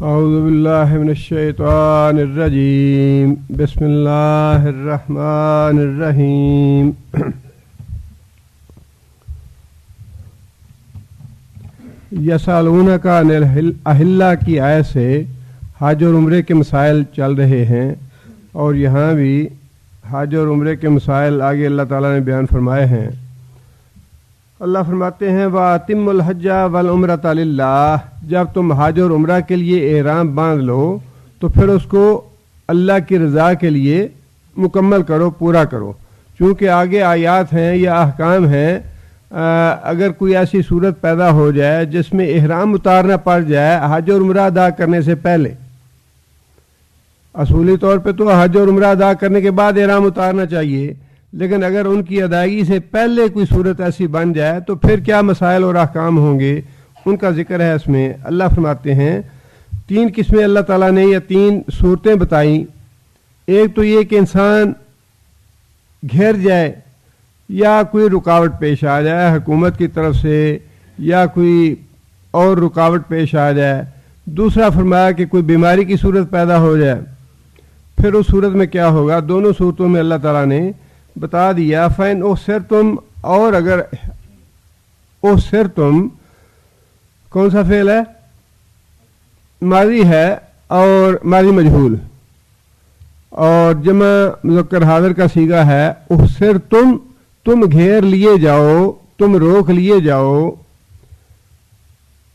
اعوذ باللہ من الشیطان الرجیم بسم اللہ الرحمن الرحیم یسألونک عن الأہلہ کی آیت سے حج اور عمرے کے مسائل چل رہے ہیں، اور یہاں بھی حج اور عمرے کے مسائل آگے اللہ تعالیٰ نے بیان فرمائے ہیں۔ اللہ فرماتے ہیں وَأَتِمُّ الْحَجَّ وَالْعُمْرَةَ لِلَّهِ، جب تم حج اور عمرہ کے لیے احرام باندھ لو تو پھر اس کو اللہ کی رضا کے لیے مکمل کرو، پورا کرو، چونکہ آگے آیات ہیں یا احکام ہیں۔ اگر کوئی ایسی صورت پیدا ہو جائے جس میں احرام اتارنا پڑ جائے حج اور عمرہ ادا کرنے سے پہلے، اصولی طور پہ تو حج اور عمرہ ادا کرنے کے بعد احرام اتارنا چاہیے، لیکن اگر ان کی ادائیگی سے پہلے کوئی صورت ایسی بن جائے تو پھر کیا مسائل اور احکام ہوں گے، ان کا ذکر ہے اس میں۔ اللہ فرماتے ہیں 3 قسمیں اللہ تعالیٰ نے یا 3 صورتیں بتائیں۔ ایک تو یہ کہ انسان گھیر جائے یا کوئی رکاوٹ پیش آ جائے حکومت کی طرف سے، یا کوئی اور رکاوٹ پیش آ جائے۔ دوسرا فرمایا کہ کوئی بیماری کی صورت پیدا ہو جائے، پھر اس صورت میں کیا ہوگا۔ دونوں صورتوں میں اللہ تعالیٰ نے بتا دیا۔ فَإِنْ أُحْصِرْتُمْ، اور اگر أُحْصِرْتُمْ کون سا فعل ہے؟ ماضی ہے اور ماضی مجہول، اور جمع مذکر حاضر کا صیغہ ہے أُحْصِرْتُمْ، تم گھیر لیے جاؤ، تم روک لیے جاؤ۔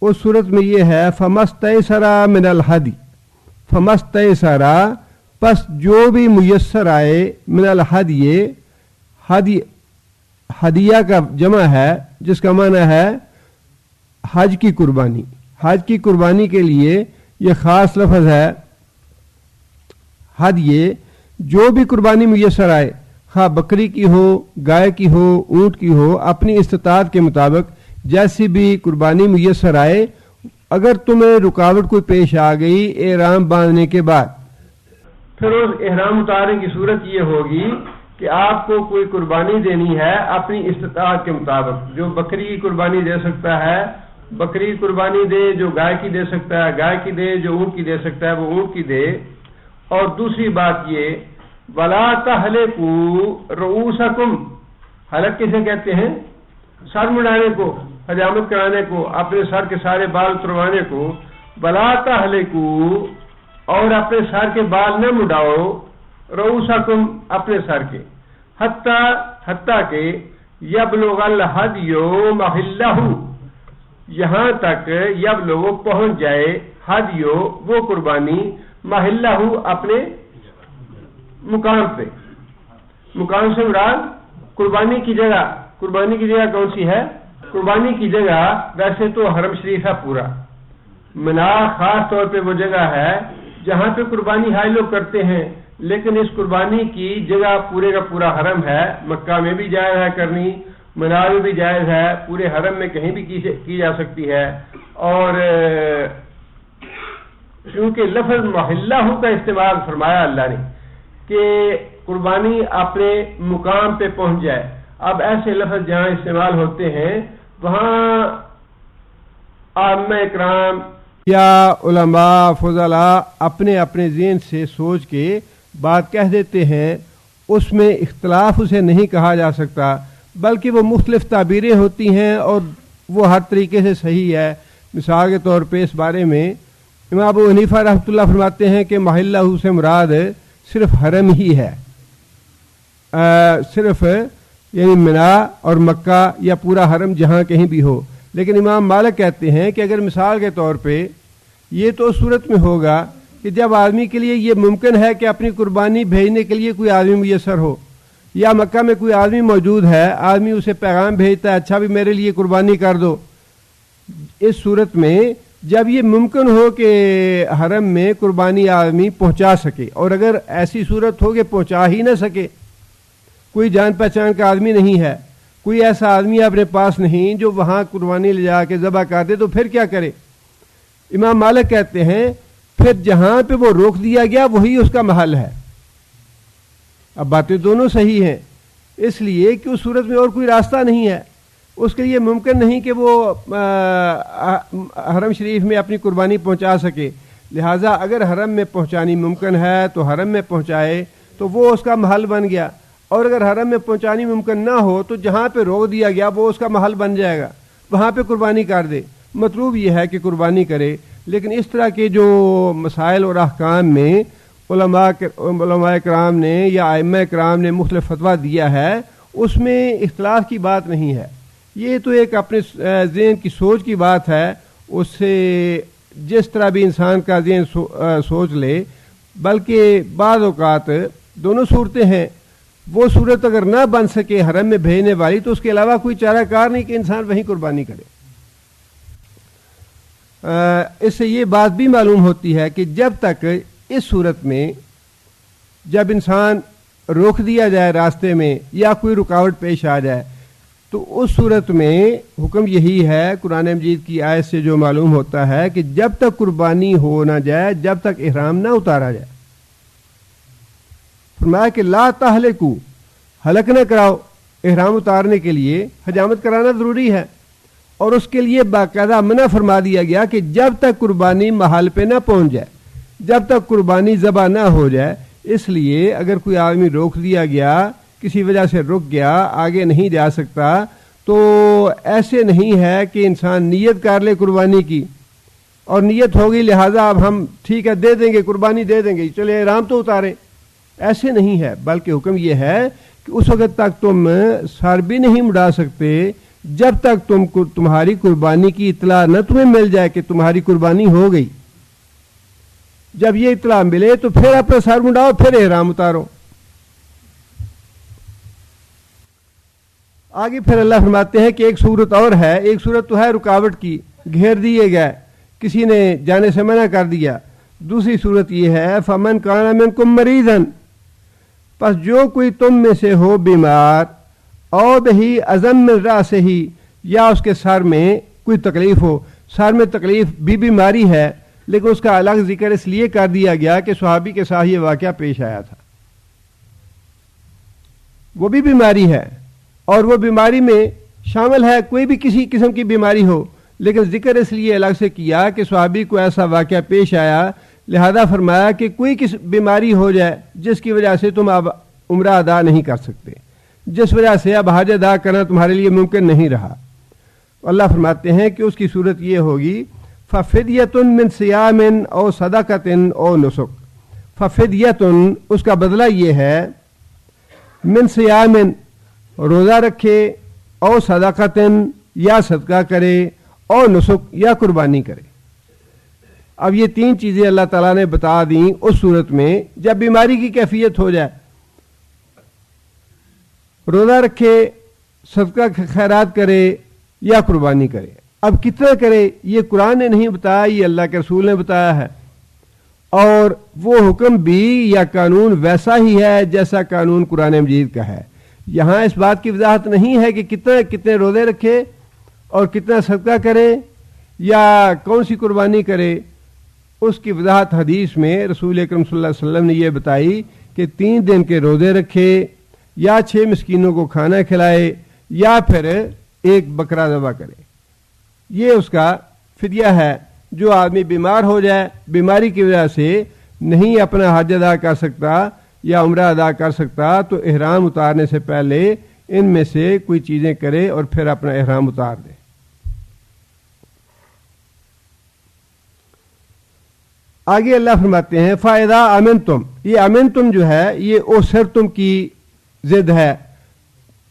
اس صورت میں یہ ہے فَمَسْتَيْسَرَ مِنَ الْحَدِي، فَمَسْتَيْسَرَ، پس جو بھی میسر آئے، من الحدی، ہدیہ کا جمع ہے جس کا معنی ہے حج کی قربانی۔ حج کی قربانی کے لیے یہ خاص لفظ ہے ہدیہ، جو بھی قربانی میسر آئے، خواہ بکری کی ہو، گائے کی ہو، اونٹ کی ہو، اپنی استطاعت کے مطابق جیسی بھی قربانی میسر آئے۔ اگر تمہیں رکاوٹ کوئی پیش آ گئی احرام باندھنے کے بعد، پھر اس احرام اتارنے کی صورت یہ ہوگی کہ آپ کو کوئی قربانی دینی ہے اپنی استطاعت کے مطابق۔ جو بکری کی قربانی دے سکتا ہے بکری کی قربانی دے، جو گائے کی دے سکتا ہے گائے کی دے، جو اونٹ کی دے سکتا ہے وہ اونٹ کی دے۔ اور دوسری بات یہ وَلَا تَحْلِقُوا رُؤُوسَكُمْ، حلق کسے کہتے ہیں؟ سر مڈانے کو، حجامت کرانے کو، اپنے سر کے سارے بال اتروانے کو۔ وَلَا تَحْلِقُوا، اور اپنے سر کے بال نہ مڈاؤ، رؤوسکم، اپنے سر کے، حتیٰ کہ یبلغ الہدی محلہ، یہاں تک یبلغ پہنچ جائے، ہدیو وہ قربانی، محلہ اپنے مقام پہ۔ مقام سے مراد قربانی کی جگہ۔ قربانی کی جگہ کون سی ہے؟ قربانی کی جگہ ویسے تو حرم شریف ہے پورا، منا خاص طور پہ وہ جگہ ہے جہاں پہ قربانی حاج لوگ کرتے ہیں، لیکن اس قربانی کی جگہ پورے کا پورا حرم ہے۔ مکہ میں بھی جائز ہے کرنی، منا میں بھی جائز ہے، پورے حرم میں کہیں بھی کی جا سکتی ہے۔ اور کیونکہ لفظ محلہ کا استعمال فرمایا اللہ نے کہ قربانی اپنے مقام پہ پہنچ جائے۔ اب ایسے لفظ جہاں استعمال ہوتے ہیں وہاں عامہ اکرام یا علماء فضلاء اپنے اپنے ذہن سے سوچ کے بات کہہ دیتے ہیں، اس میں اختلاف اسے نہیں کہا جا سکتا، بلکہ وہ مختلف تعبیریں ہوتی ہیں اور وہ ہر طریقے سے صحیح ہے۔ مثال کے طور پہ اس بارے میں امام ابو حنیفہ رحمۃ اللہ فرماتے ہیں کہ محلہ سے مراد صرف حرم ہی ہے، صرف یعنی منا اور مکہ یا پورا حرم جہاں کہیں بھی ہو۔ لیکن امام مالک کہتے ہیں کہ اگر مثال کے طور پہ یہ تو صورت میں ہوگا کہ جب آدمی کے لیے یہ ممکن ہے کہ اپنی قربانی بھیجنے کے لیے کوئی آدمی میسر ہو، یا مکہ میں کوئی آدمی موجود ہے، آدمی اسے پیغام بھیجتا ہے اچھا بھی میرے لیے قربانی کر دو۔ اس صورت میں جب یہ ممکن ہو کہ حرم میں قربانی آدمی پہنچا سکے، اور اگر ایسی صورت ہو کہ پہنچا ہی نہ سکے، کوئی جان پہچان کا آدمی نہیں ہے، کوئی ایسا آدمی اپنے پاس نہیں جو وہاں قربانی لے جا کے ذبح کر دے، تو پھر کیا کرے؟ امام مالک کہتے ہیں پھر جہاں پہ وہ روک دیا گیا وہی اس کا محل ہے۔ اب باتیں دونوں صحیح ہیں، اس لیے کہ اس صورت میں اور کوئی راستہ نہیں ہے، اس کے لیے ممکن نہیں کہ وہ حرم شریف میں اپنی قربانی پہنچا سکے، لہٰذا اگر حرم میں پہنچانی ممکن ہے تو حرم میں پہنچائے تو وہ اس کا محل بن گیا، اور اگر حرم میں پہنچانی ممکن نہ ہو تو جہاں پہ روک دیا گیا وہ اس کا محل بن جائے گا، وہاں پہ قربانی کر دے۔ مطلوب یہ ہے کہ قربانی کرے، لیکن اس طرح کے جو مسائل اور احکام میں علماء کرام نے یا ائمہ کرام نے مختلف فتویٰ دیا ہے، اس میں اختلاف کی بات نہیں ہے، یہ تو ایک اپنے ذہن کی سوچ کی بات ہے، اس سے جس طرح بھی انسان کا ذہن سوچ لے۔ بلکہ بعض اوقات دونوں صورتیں ہیں، وہ صورت اگر نہ بن سکے حرم میں بھیجنے والی تو اس کے علاوہ کوئی چارہ کار نہیں کہ انسان وہیں قربانی کرے۔ اس سے یہ بات بھی معلوم ہوتی ہے کہ جب تک اس صورت میں جب انسان روک دیا جائے راستے میں یا کوئی رکاوٹ پیش آ جائے تو اس صورت میں حکم یہی ہے، قرآن مجید کی آیت سے جو معلوم ہوتا ہے کہ جب تک قربانی ہو نہ جائے، جب تک احرام نہ اتارا جائے، فرمایا کہ لا تہلکو، ہلاک نہ کراؤ۔ احرام اتارنے کے لیے حجامت کرانا ضروری ہے، اور اس کے لیے باقاعدہ منع فرما دیا گیا کہ جب تک قربانی محل پہ نہ پہنچ جائے، جب تک قربانی ذبح نہ ہو جائے۔ اس لیے اگر کوئی آدمی روک دیا گیا، کسی وجہ سے رک گیا، آگے نہیں جا سکتا، تو ایسے نہیں ہے کہ انسان نیت کر لے قربانی کی اور نیت ہوگی لہٰذا اب ہم ٹھیک ہے دے دیں گے، قربانی دے دیں گے، چلے احرام تو اتاریں، ایسے نہیں ہے۔ بلکہ حکم یہ ہے کہ اس وقت تک تم سر بھی نہیں مڑا سکتے جب تک تمہاری قربانی کی اطلاع نہ تمہیں مل جائے کہ تمہاری قربانی ہو گئی۔ جب یہ اطلاع ملے تو پھر اپنا سر مڑاؤ، پھر احرام اتارو۔ آگے پھر اللہ فرماتے ہیں کہ ایک صورت اور ہے، ایک صورت تو ہے رکاوٹ کی، گھیر دیے گئے، کسی نے جانے سے منع کر دیا۔ دوسری صورت یہ ہے فمن کان منکم مریضا، پس جو کوئی تم میں سے ہو بیمار، او بہی ازم من راسہ، یا اس کے سر میں کوئی تکلیف ہو، سر میں تکلیف بھی بیماری ہے، لیکن اس کا الگ ذکر اس لیے کر دیا گیا کہ صحابی کے ساتھ یہ واقعہ پیش آیا تھا، وہ بھی بیماری ہے اور وہ بیماری میں شامل ہے کوئی بھی کسی قسم کی بیماری ہو، لیکن ذکر اس لیے الگ سے کیا کہ صحابی کو ایسا واقعہ پیش آیا، لہذا فرمایا کہ کوئی کس بیماری ہو جائے جس کی وجہ سے تم اب عمرہ ادا نہیں کر سکتے، جس وجہ سے اب حج ادا کرنا تمہارے لیے ممکن نہیں رہا۔ اللہ فرماتے ہیں کہ اس کی صورت یہ ہوگی ففدیۃ من صیام او صدقۃ او نسک۔ ففدیۃ، اس کا بدلہ یہ ہے، من صیام، روزہ رکھے، او صدقۃ، یا صدقہ کرے، او نسک، یا قربانی کرے۔ اب یہ تین چیزیں اللہ تعالیٰ نے بتا دیں اس صورت میں جب بیماری کی کیفیت ہو جائے، روزہ رکھے، صدقہ خیرات کرے یا قربانی کرے۔ اب کتنا کرے یہ قرآن نے نہیں بتایا، یہ اللہ کے رسول نے بتایا ہے، اور وہ حکم بھی یا قانون ویسا ہی ہے جیسا قانون قرآن مجید کا ہے۔ یہاں اس بات کی وضاحت نہیں ہے کہ کتنے روزے رکھے اور کتنا صدقہ کرے یا کون سی قربانی کرے۔ اس کی وضاحت حدیث میں رسول اکرم صلی اللہ علیہ وسلم نے یہ بتائی کہ 3 دن کے روزے رکھے، یا 6 مسکینوں کو کھانا کھلائے، یا پھر ایک بکرا ذبح کرے، یہ اس کا فدیہ ہے۔ جو آدمی بیمار ہو جائے، بیماری کی وجہ سے نہیں اپنا حج ادا کر سکتا یا عمرہ ادا کر سکتا، تو احرام اتارنے سے پہلے ان میں سے کوئی چیزیں کرے اور پھر اپنا احرام اتار دے۔ آگے اللہ فرماتے ہیں فَإِذَا أَمِنْتُمْ، یہ امنتم جو ہے یہ اوسرتم کی ضد ہے،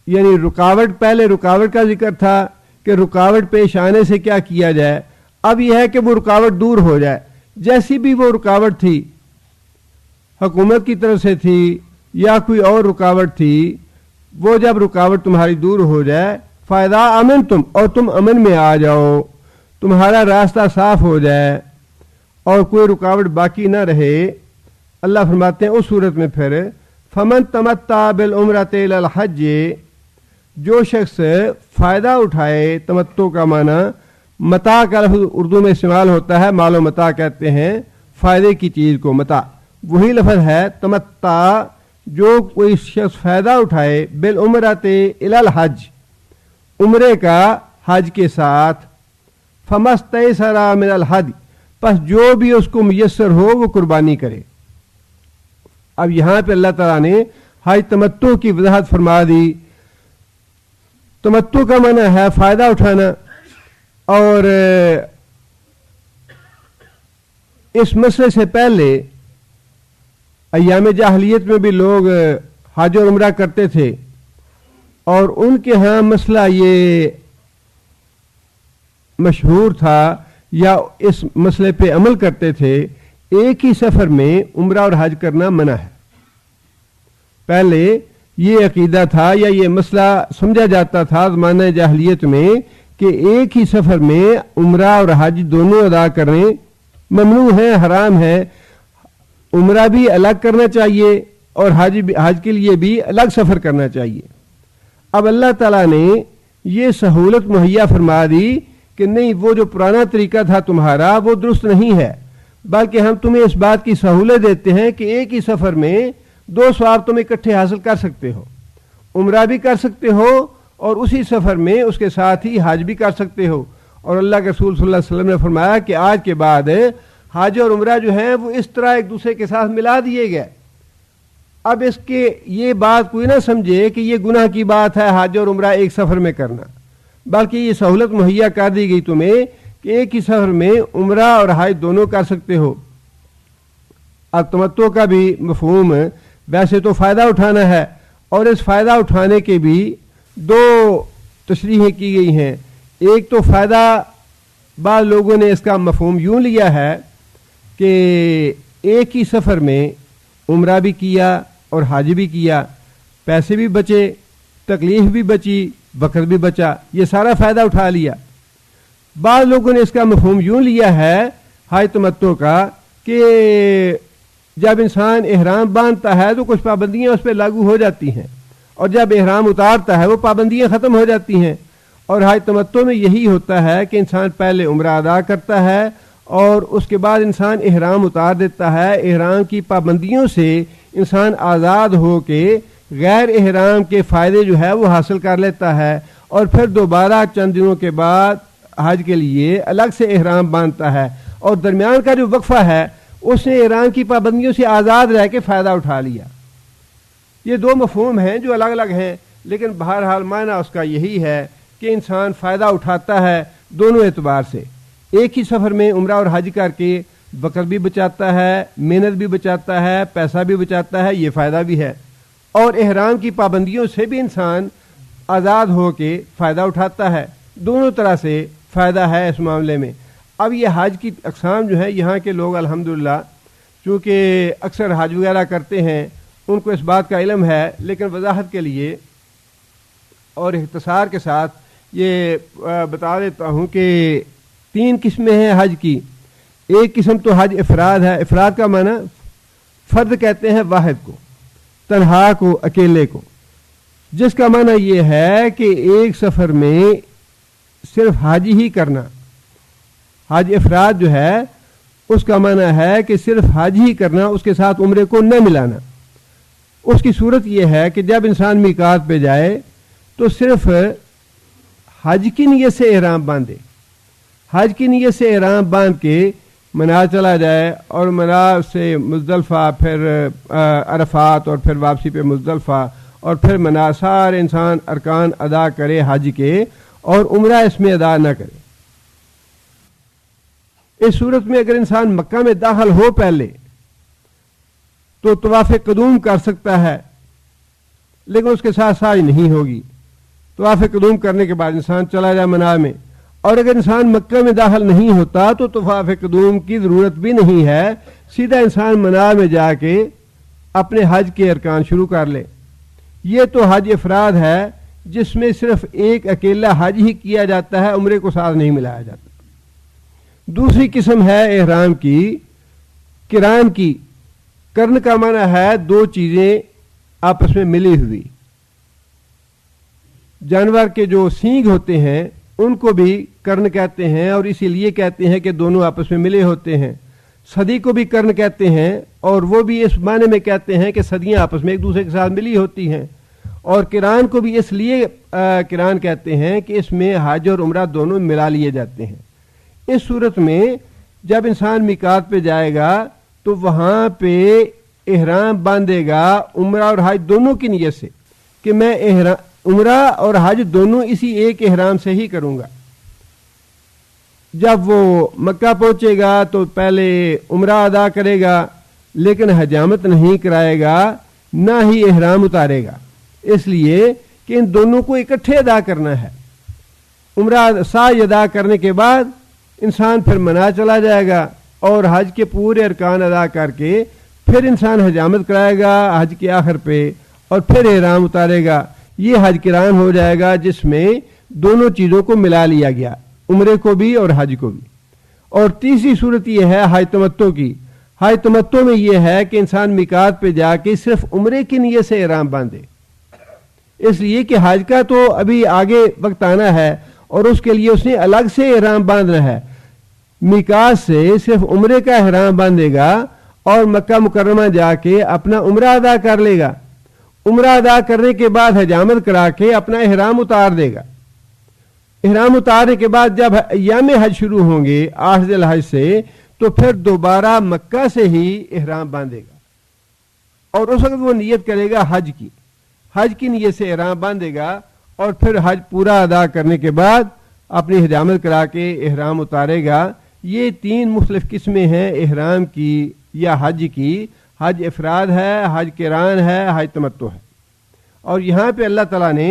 یعنی رکاوٹ، پہلے رکاوٹ کا ذکر تھا کہ رکاوٹ پیش آنے سے کیا کیا جائے، اب یہ ہے کہ وہ رکاوٹ دور ہو جائے۔ جیسی بھی وہ رکاوٹ تھی، حکومت کی طرف سے تھی یا کوئی اور رکاوٹ تھی، وہ جب رکاوٹ تمہاری دور ہو جائے، فَإِذَا أَمِنْتُمْ، اور تم امن میں آ جاؤ، تمہارا راستہ صاف ہو جائے اور کوئی رکاوٹ باقی نہ رہے، اللہ فرماتے ہیں اس صورت میں پھر فَمَن تَمَتَّعَ بِالْعُمْرَةِ إِلَى الْحَجِّ، جو شخص فائدہ اٹھائے، تمتع کا معنی متاع کا لفظ اردو میں استعمال ہوتا ہے، مال و متاع کہتے ہیں فائدے کی چیز کو، متاع وہی لفظ ہے تمتع، جو کوئی شخص فائدہ اٹھائے بالعمرۃ الی الحج، عمرے کا حج کے ساتھ، فمستیسر من الحج، بس جو بھی اس کو میسر ہو وہ قربانی کرے. اب یہاں پہ اللہ تعالیٰ نے حج تمتع کی وضاحت فرما دی. تمتع کا معنی ہے فائدہ اٹھانا, اور اس مسئلے سے پہلے ایام جاہلیت میں بھی لوگ حج اور عمرہ کرتے تھے, اور ان کے ہاں مسئلہ یہ مشہور تھا یا اس مسئلے پہ عمل کرتے تھے, ایک ہی سفر میں عمرہ اور حج کرنا منع ہے. پہلے یہ عقیدہ تھا یا یہ مسئلہ سمجھا جاتا تھا زمانہ جاہلیت میں کہ ایک ہی سفر میں عمرہ اور حج دونوں ادا کرنے ممنوع ہے, حرام ہے. عمرہ بھی الگ کرنا چاہیے اور حج کے لیے بھی الگ سفر کرنا چاہیے. اب اللہ تعالیٰ نے یہ سہولت مہیا فرما دی کہ نہیں, وہ جو پرانا طریقہ تھا تمہارا وہ درست نہیں ہے, بلکہ ہم تمہیں اس بات کی سہولت دیتے ہیں کہ ایک ہی سفر میں 2 ثواب تم اکٹھے حاصل کر سکتے ہو. عمرہ بھی کر سکتے ہو اور اسی سفر میں اس کے ساتھ ہی حج بھی کر سکتے ہو. اور اللہ کے رسول صلی اللہ علیہ وسلم نے فرمایا کہ آج کے بعد حج اور عمرہ جو ہیں وہ اس طرح ایک دوسرے کے ساتھ ملا دیے گئے. اب اس کے یہ بات کوئی نہ سمجھے کہ یہ گناہ کی بات ہے حج اور عمرہ ایک سفر میں کرنا, بلکہ یہ سہولت مہیا کر دی گئی تمہیں کہ ایک ہی سفر میں عمرہ اور حج دونوں کر سکتے ہو. اب تمتع کا بھی مفہوم ویسے تو فائدہ اٹھانا ہے, اور اس فائدہ اٹھانے کے بھی 2 تشریحیں کی گئی ہیں. ایک تو فائدہ بعض لوگوں نے اس کا مفہوم یوں لیا ہے کہ ایک ہی سفر میں عمرہ بھی کیا اور حج بھی کیا, پیسے بھی بچے, تکلیف بھی بچی, وقت بھی بچا, یہ سارا فائدہ اٹھا لیا. بعض لوگوں نے اس کا مفہوم یوں لیا ہے حج تمتع کا کہ جب انسان احرام باندھتا ہے تو کچھ پابندیاں اس پہ لاگو ہو جاتی ہیں, اور جب احرام اتارتا ہے وہ پابندیاں ختم ہو جاتی ہیں. اور حج تمتع میں یہی ہوتا ہے کہ انسان پہلے عمرہ ادا کرتا ہے اور اس کے بعد انسان احرام اتار دیتا ہے. احرام کی پابندیوں سے انسان آزاد ہو کے غیر احرام کے فائدے جو ہے وہ حاصل کر لیتا ہے, اور پھر دوبارہ چند دنوں کے بعد حج کے لیے الگ سے احرام باندھتا ہے, اور درمیان کا جو وقفہ ہے اس نے احرام کی پابندیوں سے آزاد رہ کے فائدہ اٹھا لیا. یہ 2 مفہوم ہیں جو الگ الگ ہیں, لیکن بہرحال معنی اس کا یہی ہے کہ انسان فائدہ اٹھاتا ہے دونوں اعتبار سے. ایک ہی سفر میں عمرہ اور حج کر کے وقت بھی بچاتا ہے, محنت بھی بچاتا ہے, پیسہ بھی بچاتا ہے, یہ فائدہ بھی ہے, اور احرام کی پابندیوں سے بھی انسان آزاد ہو کے فائدہ اٹھاتا ہے. دونوں طرح سے فائدہ ہے اس معاملے میں. اب یہ حج کی اقسام جو ہیں, یہاں کے لوگ الحمدللہ چونکہ اکثر حج وغیرہ کرتے ہیں ان کو اس بات کا علم ہے, لیکن وضاحت کے لیے اور اختصار کے ساتھ یہ بتا دیتا ہوں کہ 3 قسمیں ہیں حج کی. ایک قسم تو حج افراد ہے. افراد کا معنی فرد کہتے ہیں واحد کو, تنہا کو, اکیلے کو, جس کا معنی یہ ہے کہ ایک سفر میں صرف حج ہی کرنا. حج افراد جو ہے اس کا معنی ہے کہ صرف حج ہی کرنا, اس کے ساتھ عمرے کو نہ ملانا. اس کی صورت یہ ہے کہ جب انسان میقات پہ جائے تو صرف حج کی نیت سے احرام باندھے, حج کی نیت سے احرام باندھ کے منا چلا جائے, اور منا سے مزدلفہ, پھر عرفات, اور پھر واپسی پہ مزدلفہ, اور پھر منا سارے انسان ارکان ادا کرے حج کے, اور عمرہ اس میں ادا نہ کرے. اس صورت میں اگر انسان مکہ میں داخل ہو پہلے تو طواف قدوم کر سکتا ہے, لیکن اس کے ساتھ سائی نہیں ہوگی. طواف قدوم کرنے کے بعد انسان چلا جائے منا میں, اور اگر انسان مکہ میں داخل نہیں ہوتا تو طواف قدوم کی ضرورت بھی نہیں ہے, سیدھا انسان منا میں جا کے اپنے حج کے ارکان شروع کر لے. یہ تو حج افراد ہے جس میں صرف ایک اکیلا حج ہی کیا جاتا ہے, عمرے کو ساتھ نہیں ملایا جاتا. دوسری قسم ہے احرام کی, قران کی. کرن کا معنی ہے 2 چیزیں آپس میں ملی ہوئی. جانور کے جو سینگ ہوتے ہیں ان کو بھی کرن کہتے ہیں, اور اسی لیے کہتے ہیں کہ دونوں آپس میں ملے ہوتے ہیں. صدی کو بھی کرن کہتے ہیں, اور وہ بھی اس معنی میں کہتے ہیں کہ صدیاں آپس میں ایک دوسرے کے ساتھ ملی ہوتی ہیں. اور قران کو بھی اس لیے قران کہتے ہیں کہ اس میں حج اور عمرہ دونوں ملا لیے جاتے ہیں. اس صورت میں جب انسان میقات پہ جائے گا تو وہاں پہ احرام باندھے گا عمرہ اور حج دونوں کی نیت سے کہ میں عمرہ اور حج دونوں اسی ایک احرام سے ہی کروں گا. جب وہ مکہ پہنچے گا تو پہلے عمرہ ادا کرے گا لیکن حجامت نہیں کرائے گا نہ ہی احرام اتارے گا، اس لیے کہ ان دونوں کو اکٹھے ادا کرنا ہے. عمرہ سعی ادا کرنے کے بعد انسان پھر منا چلا جائے گا اور حج کے پورے ارکان ادا کر کے پھر انسان حجامت کرائے گا حج کے آخر پہ اور پھر احرام اتارے گا. یہ حج قران ہو جائے گا جس میں دونوں چیزوں کو ملا لیا گیا، عمرے کو بھی اور حج کو بھی. اور تیسری صورت یہ ہے حج تمتع کی. حج تمتع میں یہ ہے کہ انسان میقات پہ جا کے صرف عمرے کی نیت سے احرام باندھے، اس لیے کہ حج کا تو ابھی آگے وقت آنا ہے اور اس کے لیے اس نے الگ سے احرام باندھنا ہے. میقات سے صرف عمرے کا احرام باندھے گا اور مکہ مکرمہ جا کے اپنا عمرہ ادا کر لے گا. عمرہ ادا کرنے کے بعد حجامت کرا کے اپنا احرام اتار دے گا. احرام اتارنے کے بعد جب ایام حج شروع ہوں گے 8 ذی الحج سے تو پھر دوبارہ مکہ سے ہی احرام باندھے گا اور اس وقت وہ نیت کرے گا حج کی نیت سے احرام باندھے گا اور پھر حج پورا ادا کرنے کے بعد اپنی حجامت کرا کے احرام اتارے گا. یہ 3 مختلف قسمیں ہیں احرام کی یا حج کی. حج افراد ہے، حج قران ہے، حج تمتع ہے. اور یہاں پہ اللہ تعالیٰ نے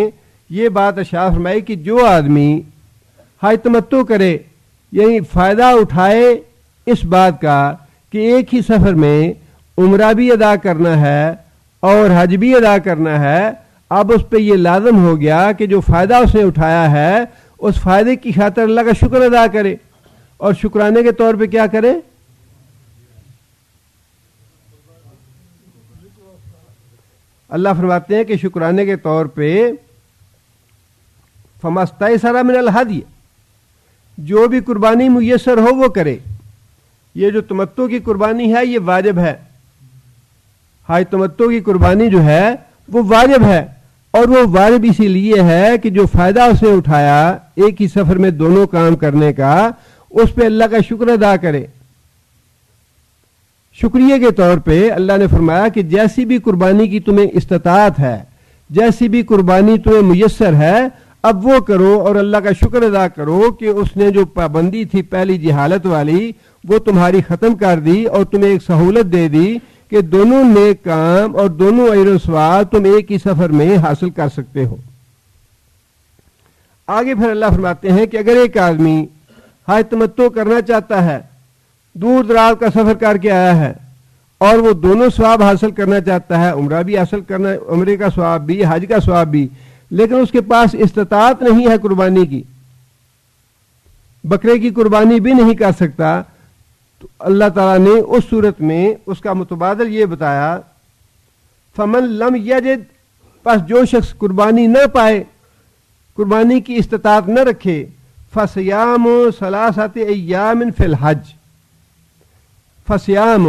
یہ بات ارشاد فرمائی کہ جو آدمی حج تمتع کرے یعنی فائدہ اٹھائے اس بات کا کہ ایک ہی سفر میں عمرہ بھی ادا کرنا ہے اور حج بھی ادا کرنا ہے، اب اس پہ یہ لازم ہو گیا کہ جو فائدہ اس نے اٹھایا ہے اس فائدے کی خاطر اللہ کا شکر ادا کرے. اور شکرانے کے طور پہ کیا کرے؟ اللہ فرماتے ہیں کہ شکرانے کے طور پہ فَمَسْتَيْسَرَ مِنَ الْهَدْيِ، جو بھی قربانی میسر ہو وہ کرے. یہ جو تمتع کی قربانی ہے یہ واجب ہے. حج تمتع کی قربانی جو ہے وہ واجب ہے اور وہ واجب اسی لیے ہے کہ جو فائدہ اس نے اٹھایا ایک ہی سفر میں دونوں کام کرنے کا اس پہ اللہ کا شکر ادا کرے. شکریہ کے طور پہ اللہ نے فرمایا کہ جیسی بھی قربانی کی تمہیں استطاعت ہے، جیسی بھی قربانی تمہیں میسر ہے اب وہ کرو اور اللہ کا شکر ادا کرو کہ اس نے جو پابندی تھی پہلی جہالت والی وہ تمہاری ختم کر دی اور تمہیں ایک سہولت دے دی کہ دونوں نیک کام اور دونوں اجر و ثواب تم ایک ہی سفر میں حاصل کر سکتے ہو. آگے پھر اللہ فرماتے ہیں کہ اگر ایک آدمی حج تمتع کرنا چاہتا ہے، دور دراز کا سفر کر کے آیا ہے اور وہ دونوں ثواب حاصل کرنا چاہتا ہے، عمرہ بھی حاصل کرنا، عمرے کا ثواب بھی، حج کا ثواب بھی، لیکن اس کے پاس استطاعت نہیں ہے قربانی کی، بکرے کی قربانی بھی نہیں کر سکتا، تو اللہ تعالیٰ نے اس صورت میں اس کا متبادل یہ بتایا فمن لم یجد، پس جو شخص قربانی نہ پائے، قربانی کی استطاعت نہ رکھے، فصیام ثلاثۃ ایام فی الحج، فصیام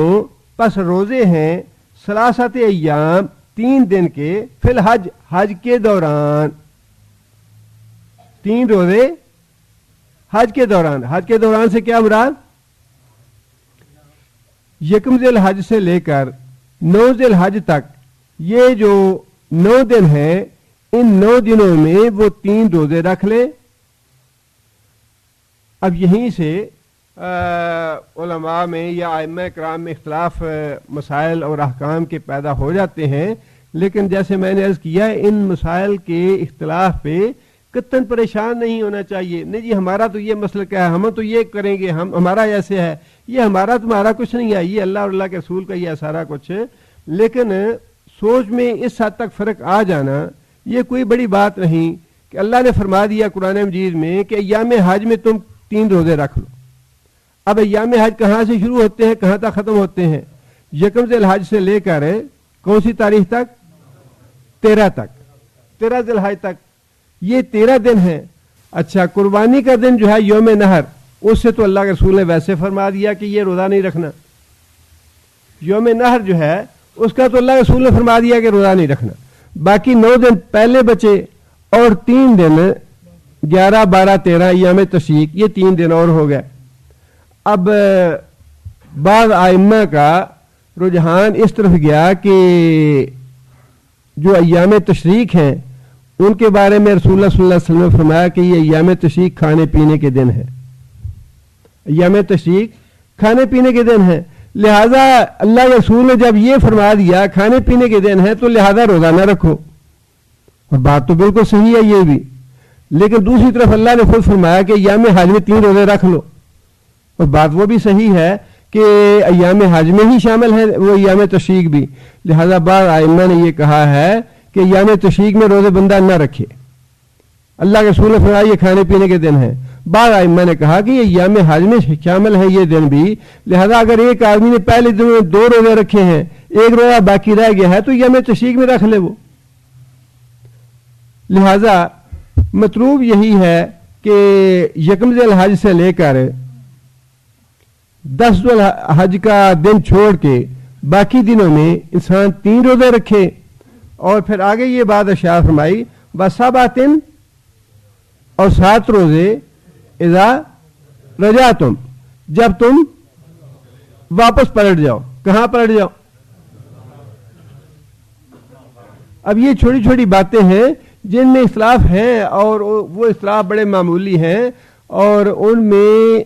پس روزے ہیں، ثلاثۃ ایام 3 دن کے، فی الحج حج کے دوران، 3 روزے حج کے دوران. حج کے دوران سے کیا مراد؟ یکم ذی الحج سے لے کر 9 ذی الحج تک یہ جو 9 دن ہیں ان 9 دنوں میں وہ 3 روزے رکھ لے. اب یہیں سے علماء میں یا ائمہ کرام میں اختلاف مسائل اور احکام کے پیدا ہو جاتے ہیں، لیکن جیسے میں نے عرض کیا ان مسائل کے اختلاف پہ قطعاً پریشان نہیں ہونا چاہیے. نہیں جی ہمارا تو یہ مسئلہ کیا ہے، ہم تو یہ کریں گے، ہمارا ایسے ہے، یہ ہمارا تمہارا کچھ نہیں ہے، یہ اللہ اور اللہ کے رسول کا یہ سارا کچھ. لیکن سوچ میں اس حد تک فرق آ جانا یہ کوئی بڑی بات نہیں کہ اللہ نے فرما دیا قرآن مجید میں کہ ایام حج میں تم 3 روزے رکھ لو. اب ایام حج کہاں سے شروع ہوتے ہیں کہاں تک ختم ہوتے ہیں؟ یکم ذی الحج سے لے کر کون سی تاریخ تک؟ 13 تک، 13 ذی الحج تک، یہ 13 دن ہیں. اچھا قربانی کا دن جو ہے یوم نحر، اس سے تو اللہ کے رسول نے ویسے فرما دیا کہ یہ روزہ نہیں رکھنا. یوم نحر جو ہے اس کا تو اللہ کے رسول نے فرما دیا کہ روزہ نہیں رکھنا. باقی 9 دن پہلے بچے اور 3 دن 11 12 13 ایام تشریق، یہ 3 دن اور ہو گئے. اب بعض آئمہ کا رجحان اس طرف گیا کہ جو ایام تشریق ہیں ان کے بارے میں رسول اللہ صلی اللہ علیہ وسلم نے فرمایا کہ یہ ایام تشریق کھانے پینے کے دن ہیں، ایام تشریق کھانے پینے کے دن ہیں، لہذا اللہ کے رسول نے جب یہ فرما دیا کھانے پینے کے دن ہیں تو لہذا روزہ نہ رکھو، اور بات تو بالکل صحیح ہے یہ بھی، لیکن دوسری طرف اللہ نے خود فرمایا کہ ایام حج میں 3 روزے رکھ لو، اور بات وہ بھی صحیح ہے کہ ایام حج میں ہی شامل ہیں وہ ایام تشریق بھی، لہذا بعض ائمہ نے یہ کہا ہے کہ ایام تشریق میں روزے بندہ نہ رکھے، اللہ کے رسول نے فرمایا یہ کھانے پینے کے دن ہیں، بعض ائمہ نے کہا کہ یہ ایام حج میں شامل ہیں یہ دن بھی، لہذا اگر ایک آدمی نے پہلے دن میں 2 روزے رکھے ہیں، ایک روزہ باقی رہ گیا ہے تو ایام تشریق میں رکھ لے وہ، لہذا مطلوب یہی ہے کہ یکم ذی الحج سے لے کر 10 ذی الحج کا دن چھوڑ کے باقی دنوں میں انسان 3 روزے رکھے، اور پھر آگے یہ بات ارشاد فرمائی وَسَبْعَةٍ اور 7 روزے اذا رجعتم جب تم واپس پلٹ جاؤ، کہاں پلٹ جاؤ؟ اب یہ چھوٹی چھوٹی باتیں ہیں جن میں اختلاف ہیں، اور وہ اختلاف بڑے معمولی ہیں، اور ان میں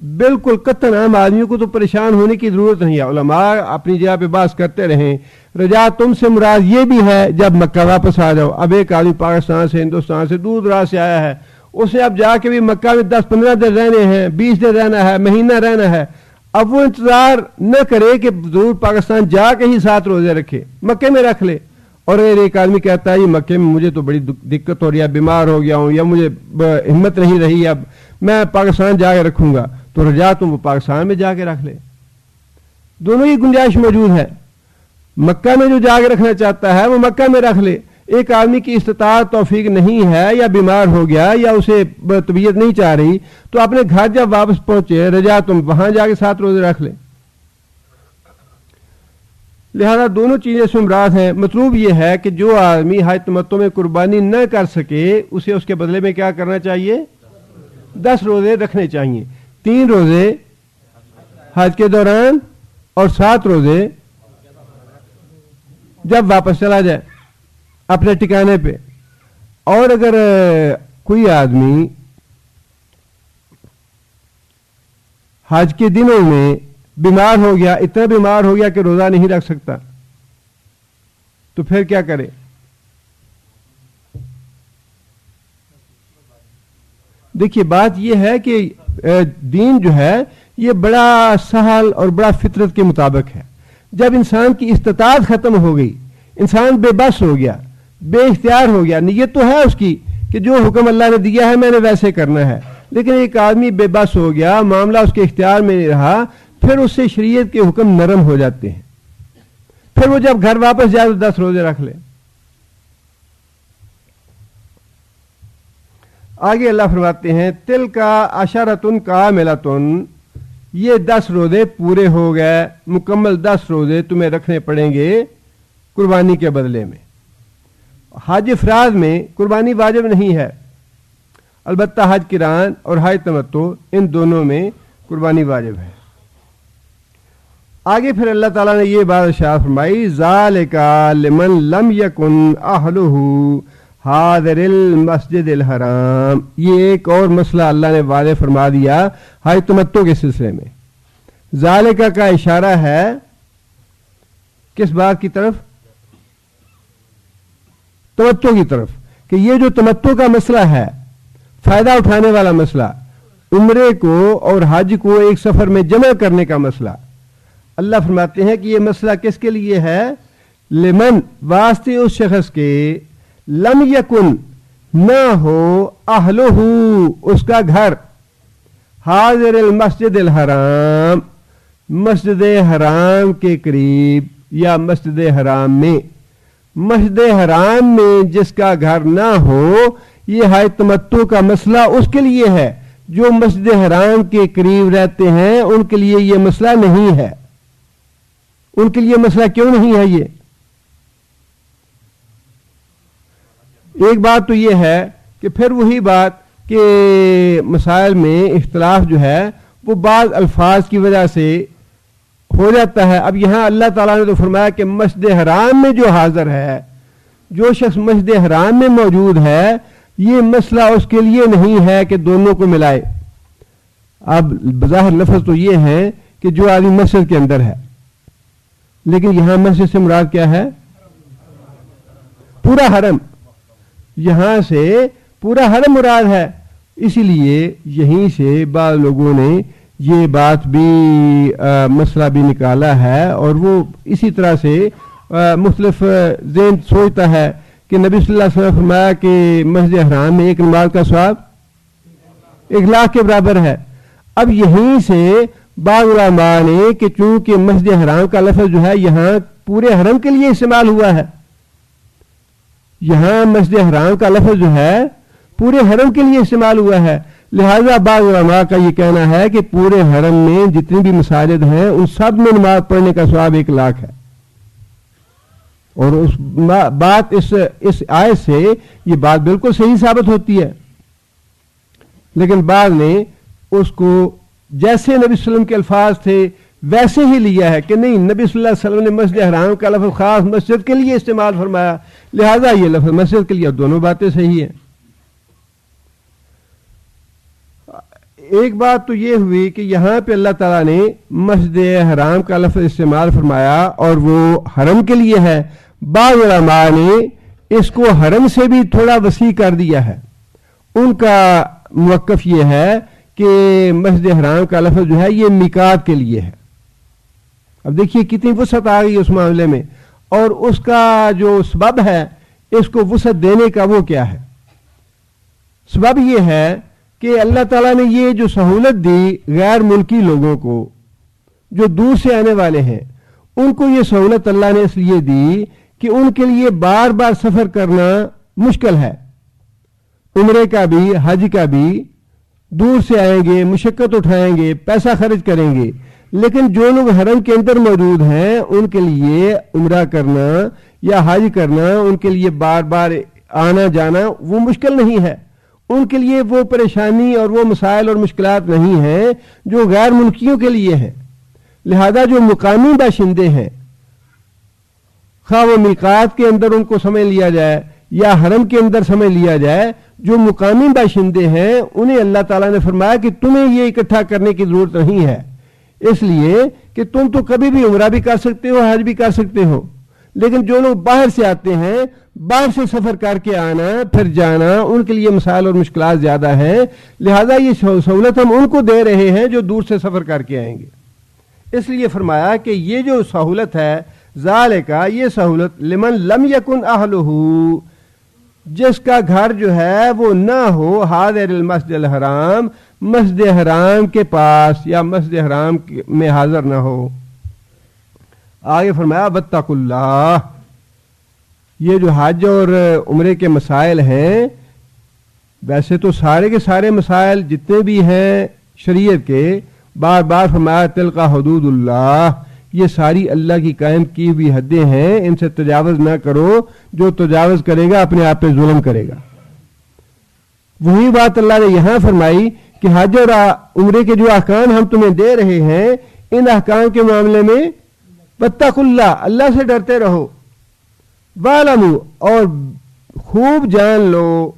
بالکل قطعاً عام آدمیوں کو تو پریشان ہونے کی ضرورت نہیں ہے، علماء اپنی جگہ پہ بحث کرتے رہیں، رجا تم سے مراد یہ بھی ہے جب مکہ واپس آ جاؤ، اب ایک آدمی پاکستان سے ہندوستان سے دور دراز سے آیا ہے، اسے اب جا کے بھی مکہ میں 10-15 دن رہنے ہیں، 20 دن رہنا ہے، مہینہ رہنا ہے، اب وہ انتظار نہ کرے کہ ضرور پاکستان جا کے ہی 7 روزے رکھے، مکے میں رکھ لے، اور اگر ایک آدمی کہتا ہے یہ مکے میں مجھے تو بڑی دقت ہو رہی ہے، بیمار ہو گیا ہوں یا مجھے ہمت نہیں رہی اب میں پاکستان جا کے رکھوں گا، تو رجا تم وہ پاکستان میں جا کے رکھ لے، دونوں ہی گنجائش موجود ہے، مکہ میں جو جا کے رکھنا چاہتا ہے وہ مکہ میں رکھ لے، ایک آدمی کی استطاعت توفیق نہیں ہے یا بیمار ہو گیا یا اسے طبیعت نہیں چاہ رہی تو اپنے گھر جب واپس پہنچے رجا تم وہاں جا کے 7 روزے رکھ لے، لہذا دونوں چیزیں سے مراد ہیں، مطلوب یہ ہے کہ جو آدمی حج تمتع میں قربانی نہ کر سکے اسے اس کے بدلے میں کیا کرنا چاہیے؟ 10 روزے رکھنے چاہیے، 3 روزے حج کے دوران اور 7 روزے جب واپس چلا جائے اپنے ٹھکانے پہ، اور اگر کوئی آدمی حج کے دنوں میں بیمار ہو گیا، اتنا بیمار ہو گیا کہ روزہ نہیں رکھ سکتا، تو پھر کیا کرے؟ دیکھیے بات یہ ہے کہ دین جو ہے یہ بڑا سہل اور بڑا فطرت کے مطابق ہے، جب انسان کی استطاعت ختم ہو گئی، انسان بے بس ہو گیا، بے اختیار ہو گیا، نیت تو ہے اس کی کہ جو حکم اللہ نے دیا ہے میں نے ویسے کرنا ہے، لیکن ایک آدمی بے بس ہو گیا، معاملہ اس کے اختیار میں نہیں رہا، پھر اس سے شریعت کے حکم نرم ہو جاتے ہیں، پھر وہ جب گھر واپس جائے تو 10 روزے رکھ لے۔ آگے اللہ فرماتے ہیں تل کا عشرۃ کاملۃ، یہ 10 روزے پورے ہو گئے، مکمل 10 روزے تمہیں رکھنے پڑیں گے قربانی کے بدلے میں۔ حج افراد میں قربانی واجب نہیں ہے، البتہ حج قران اور حج تمتع ان دونوں میں قربانی واجب ہے۔ آگے پھر اللہ تعالیٰ نے یہ بات ارشاد فرمائی ذالک لمن لم یکن اہلہ حاضر المسجد الحرام، یہ ایک اور مسئلہ اللہ نے واضح فرما دیا حج تمتع کے سلسلے میں۔ ذالک کا اشارہ ہے کس بات کی طرف؟ تمتع کی طرف، کہ یہ جو تمتع کا مسئلہ ہے، فائدہ اٹھانے والا مسئلہ، عمرے کو اور حج کو ایک سفر میں جمع کرنے کا مسئلہ، اللہ فرماتے ہیں کہ یہ مسئلہ کس کے لیے ہے؟ لمن، واسطے اس شخص کے، لم یکن، نہ ہو، اہلہ، اس کا گھر، حاضر المسجد الحرام، مسجد حرام کے قریب یا مسجد حرام میں، مسجد حرام میں جس کا گھر نہ ہو، یہ حج تمتع کا مسئلہ اس کے لیے ہے، جو مسجد حرام کے قریب رہتے ہیں ان کے لیے یہ مسئلہ نہیں ہے۔ ان کے لیے مسئلہ کیوں نہیں ہے؟ یہ ایک بات تو یہ ہے کہ پھر وہی بات کہ مسائل میں اختلاف جو ہے وہ بعض الفاظ کی وجہ سے ہو جاتا ہے. اب یہاں اللہ تعالیٰ نے تو فرمایا کہ مسجد حرام میں جو حاضر ہے, جو شخص مسجد حرام میں موجود ہے, یہ مسئلہ اس کے لیے نہیں ہے کہ دونوں کو ملائے. اب بظاہر لفظ تو یہ ہے کہ جو آدمی مسجد کے اندر ہے, لیکن یہاں مسجد سے مراد کیا ہے؟ پورا حرم. یہاں سے پورا حرم مراد ہے. اسی لیے یہیں سے بعض لوگوں نے یہ بات بھی مسئلہ بھی نکالا ہے, اور وہ اسی طرح سے مختلف ذہن سوچتا ہے کہ نبی صلی اللہ علیہ وسلم نے فرمایا کہ مسجد حرام میں ایک نماز کا ثواب 1,00,000 کے برابر ہے. اب یہیں سے بعض علماء نے کہ چونکہ مسجد حرام کا لفظ جو ہے یہاں پورے حرم کے لیے استعمال ہوا ہے, یہاں مسجد حرام کا لفظ جو ہے پورے حرم کے لیے استعمال ہوا ہے, لہذا بعض علماء کا یہ کہنا ہے کہ پورے حرم میں جتنی بھی مساجد ہیں ان سب میں نماز پڑھنے کا ثواب 1,00,000 ہے. اور اس بات اس آیت سے یہ بات بالکل صحیح ثابت ہوتی ہے. لیکن بعض نے اس کو جیسے نبی صلی اللہ علیہ وسلم کے الفاظ تھے ویسے ہی لیا ہے کہ نہیں, نبی صلی اللہ علیہ وسلم نے مسجد حرام کا لفظ خاص مسجد کے لیے استعمال فرمایا, لہذا یہ لفظ مسجد کے لیے. دونوں باتیں صحیح ہیں. ایک بات تو یہ ہوئی کہ یہاں پہ اللہ تعالیٰ نے مسجد حرام کا لفظ استعمال فرمایا اور وہ حرم کے لیے ہے. بعض علماء نے اس کو حرم سے بھی تھوڑا وسیع کر دیا ہے. ان کا موقف یہ ہے کہ مسجد حرام کا لفظ جو ہے یہ میقات کے لیے ہے. اب دیکھیے کتنی وسعت آ گئی اس معاملے میں, اور اس کا جو سبب ہے اس کو وسعت دینے کا وہ کیا ہے؟ سبب یہ ہے کہ اللہ تعالیٰ نے یہ جو سہولت دی غیر ملکی لوگوں کو جو دور سے آنے والے ہیں, ان کو یہ سہولت اللہ نے اس لیے دی کہ ان کے لیے بار بار سفر کرنا مشکل ہے. عمرے کا بھی حج کا بھی دور سے آئیں گے, مشقت اٹھائیں گے, پیسہ خرچ کریں گے. لیکن جو لوگ حرم کے اندر موجود ہیں ان کے لیے عمرہ کرنا یا حج کرنا, ان کے لیے بار بار آنا جانا وہ مشکل نہیں ہے. ان کے لیے وہ پریشانی اور وہ مسائل اور مشکلات نہیں ہیں جو غیر ملکیوں کے لیے ہیں. لہذا جو مقامی باشندے ہیں, خواہ وہ میقات کے اندر ان کو سمجھ لیا جائے یا حرم کے اندر سمجھ لیا جائے, جو مقامی باشندے ہیں انہیں اللہ تعالیٰ نے فرمایا کہ تمہیں یہ اکٹھا کرنے کی ضرورت نہیں ہے, اس لیے کہ تم تو کبھی بھی عمرہ بھی کر سکتے ہو, حج بھی کر سکتے ہو. لیکن جو لوگ باہر سے آتے ہیں, باہر سے سفر کر کے آنا پھر جانا, ان کے لیے مسائل اور مشکلات زیادہ ہیں. لہذا یہ سہولت ہم ان کو دے رہے ہیں جو دور سے سفر کر کے آئیں گے. اس لیے فرمایا کہ یہ جو سہولت ہے ذالکا, یہ سہولت لمن لم یکن اہلہ, جس کا گھر جو ہے وہ نہ ہو حاضر المسجد الحرام, مسجد حرام کے پاس یا مسجد حرام میں حاضر نہ ہو. آگے فرمایا واتقوا اللہ. یہ جو حج اور عمرے کے مسائل ہیں, ویسے تو سارے کے سارے مسائل جتنے بھی ہیں شریعت کے, بار بار فرمایا تلک حدود اللہ, یہ ساری اللہ کی قائم کی ہوئی حدیں ہیں, ان سے تجاوز نہ کرو, جو تجاوز کرے گا اپنے آپ پہ ظلم کرے گا. وہی بات اللہ نے یہاں فرمائی کہ حج اور عمرے کے جو احکام ہم تمہیں دے رہے ہیں, ان احکام کے معاملے میں واتقوا اللہ, اللہ سے ڈرتے رہو. وَاعْلَمُوا, اور خوب جان لو,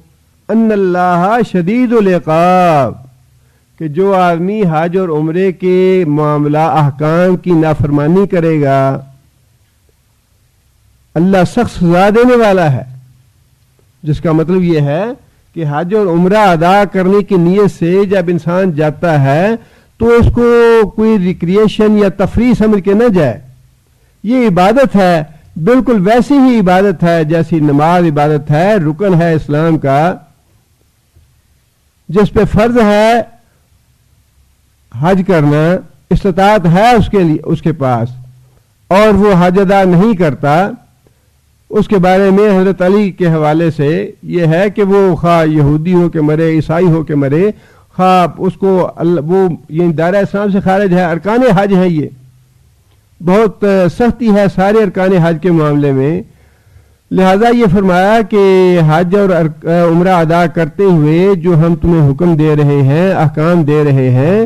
ان اللہ شدید العقاب, کہ جو آدمی حج اور عمرے کے معاملہ احکام کی نافرمانی کرے گا اللہ سخت سزا دینے والا ہے. جس کا مطلب یہ ہے کہ حج اور عمرہ ادا کرنے کی نیت سے جب انسان جاتا ہے تو اس کو کوئی ریکریشن یا تفریح سمجھ کے نہ جائے. یہ عبادت ہے, بالکل ویسی ہی عبادت ہے جیسی نماز عبادت ہے, رکن ہے اسلام کا, جس پہ فرض ہے حج کرنا, استطاعت ہے اس کے لیے اس کے پاس, اور وہ حج ادا نہیں کرتا. اس کے بارے میں حضرت علی کے حوالے سے یہ ہے کہ وہ خواہ یہودی ہو کے مرے, عیسائی ہو کے مرے, خواہ اس کو وہ یہ دائرہ اسلام سے خارج ہے. ارکان حج ہے, یہ بہت سختی ہے سارے ارکان حج کے معاملے میں. لہذا یہ فرمایا کہ حج اور عمرہ ادا کرتے ہوئے جو ہم تمہیں حکم دے رہے ہیں, احکام دے رہے ہیں,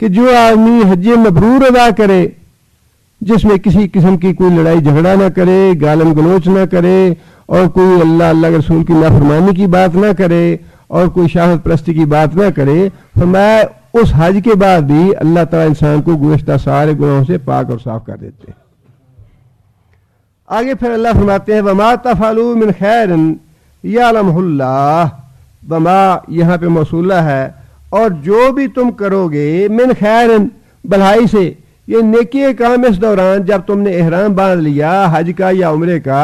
کہ جو آدمی حج مبرور ادا کرے جس میں کسی قسم کی کوئی لڑائی جھگڑا نہ کرے، گالم گلوچ نہ کرے، اور کوئی اللہ کے رسول کی نافرمانی کی بات نہ کرے، اور کوئی شہوت پرستی کی بات نہ کرے، فرمایا اس حج کے بعد بھی اللہ تعالیٰ انسان کو گزشتہ سارے گناہوں سے پاک اور صاف کر دیتے ہیں۔ آگے پھر اللہ فرماتے ہیں وَمَا تَفْعَلُوا مِنْ خَيْرٍ يَعْلَمْهُ اللَّهُ، وما یہاں پہ موصولہ ہے، اور جو بھی تم کرو گے من خیرن بھلائی سے، یہ نیکی کام اس دوران جب تم نے احرام باندھ لیا حج کا یا عمرے کا،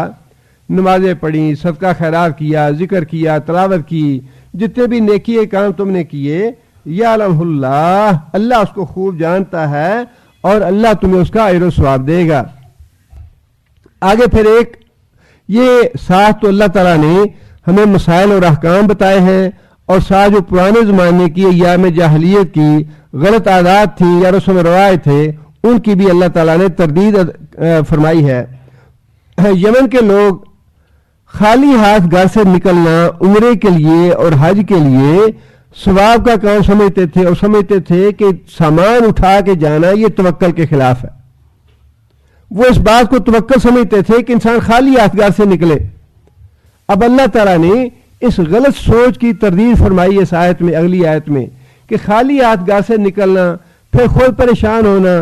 نمازیں پڑھی، صدقہ خیرات کیا، ذکر کیا، تلاوت کی، جتنے بھی نیکی کام تم نے کیے، یعلمہ اللہ، اللہ اس کو خوب جانتا ہے اور اللہ تمہیں اس کا اجر و ثواب دے گا۔ آگے پھر ایک یہ ساتھ تو اللہ تعالیٰ نے ہمیں مسائل اور احکام بتائے ہیں، اور ساتھ جو پرانے زمانے کی ایام جاہلیت کی غلط عادات تھیں یا رسم و روایت تھے ان کی بھی اللہ تعالیٰ نے تردید فرمائی ہے۔ یمن کے لوگ خالی ہاتھ گھر سے نکلنا عمرے کے لیے اور حج کے لیے ثواب کا کام سمجھتے تھے، اور سمجھتے تھے کہ سامان اٹھا کے جانا یہ توکل کے خلاف ہے۔ وہ اس بات کو توکل سمجھتے تھے کہ انسان خالی ہاتھ گھر سے نکلے۔ اب اللہ تعالیٰ نے اس غلط سوچ کی تردید فرمائی اس آیت میں، اگلی آیت میں، کہ خالی ہاتھ گھر سے نکلنا، پھر خود پریشان ہونا،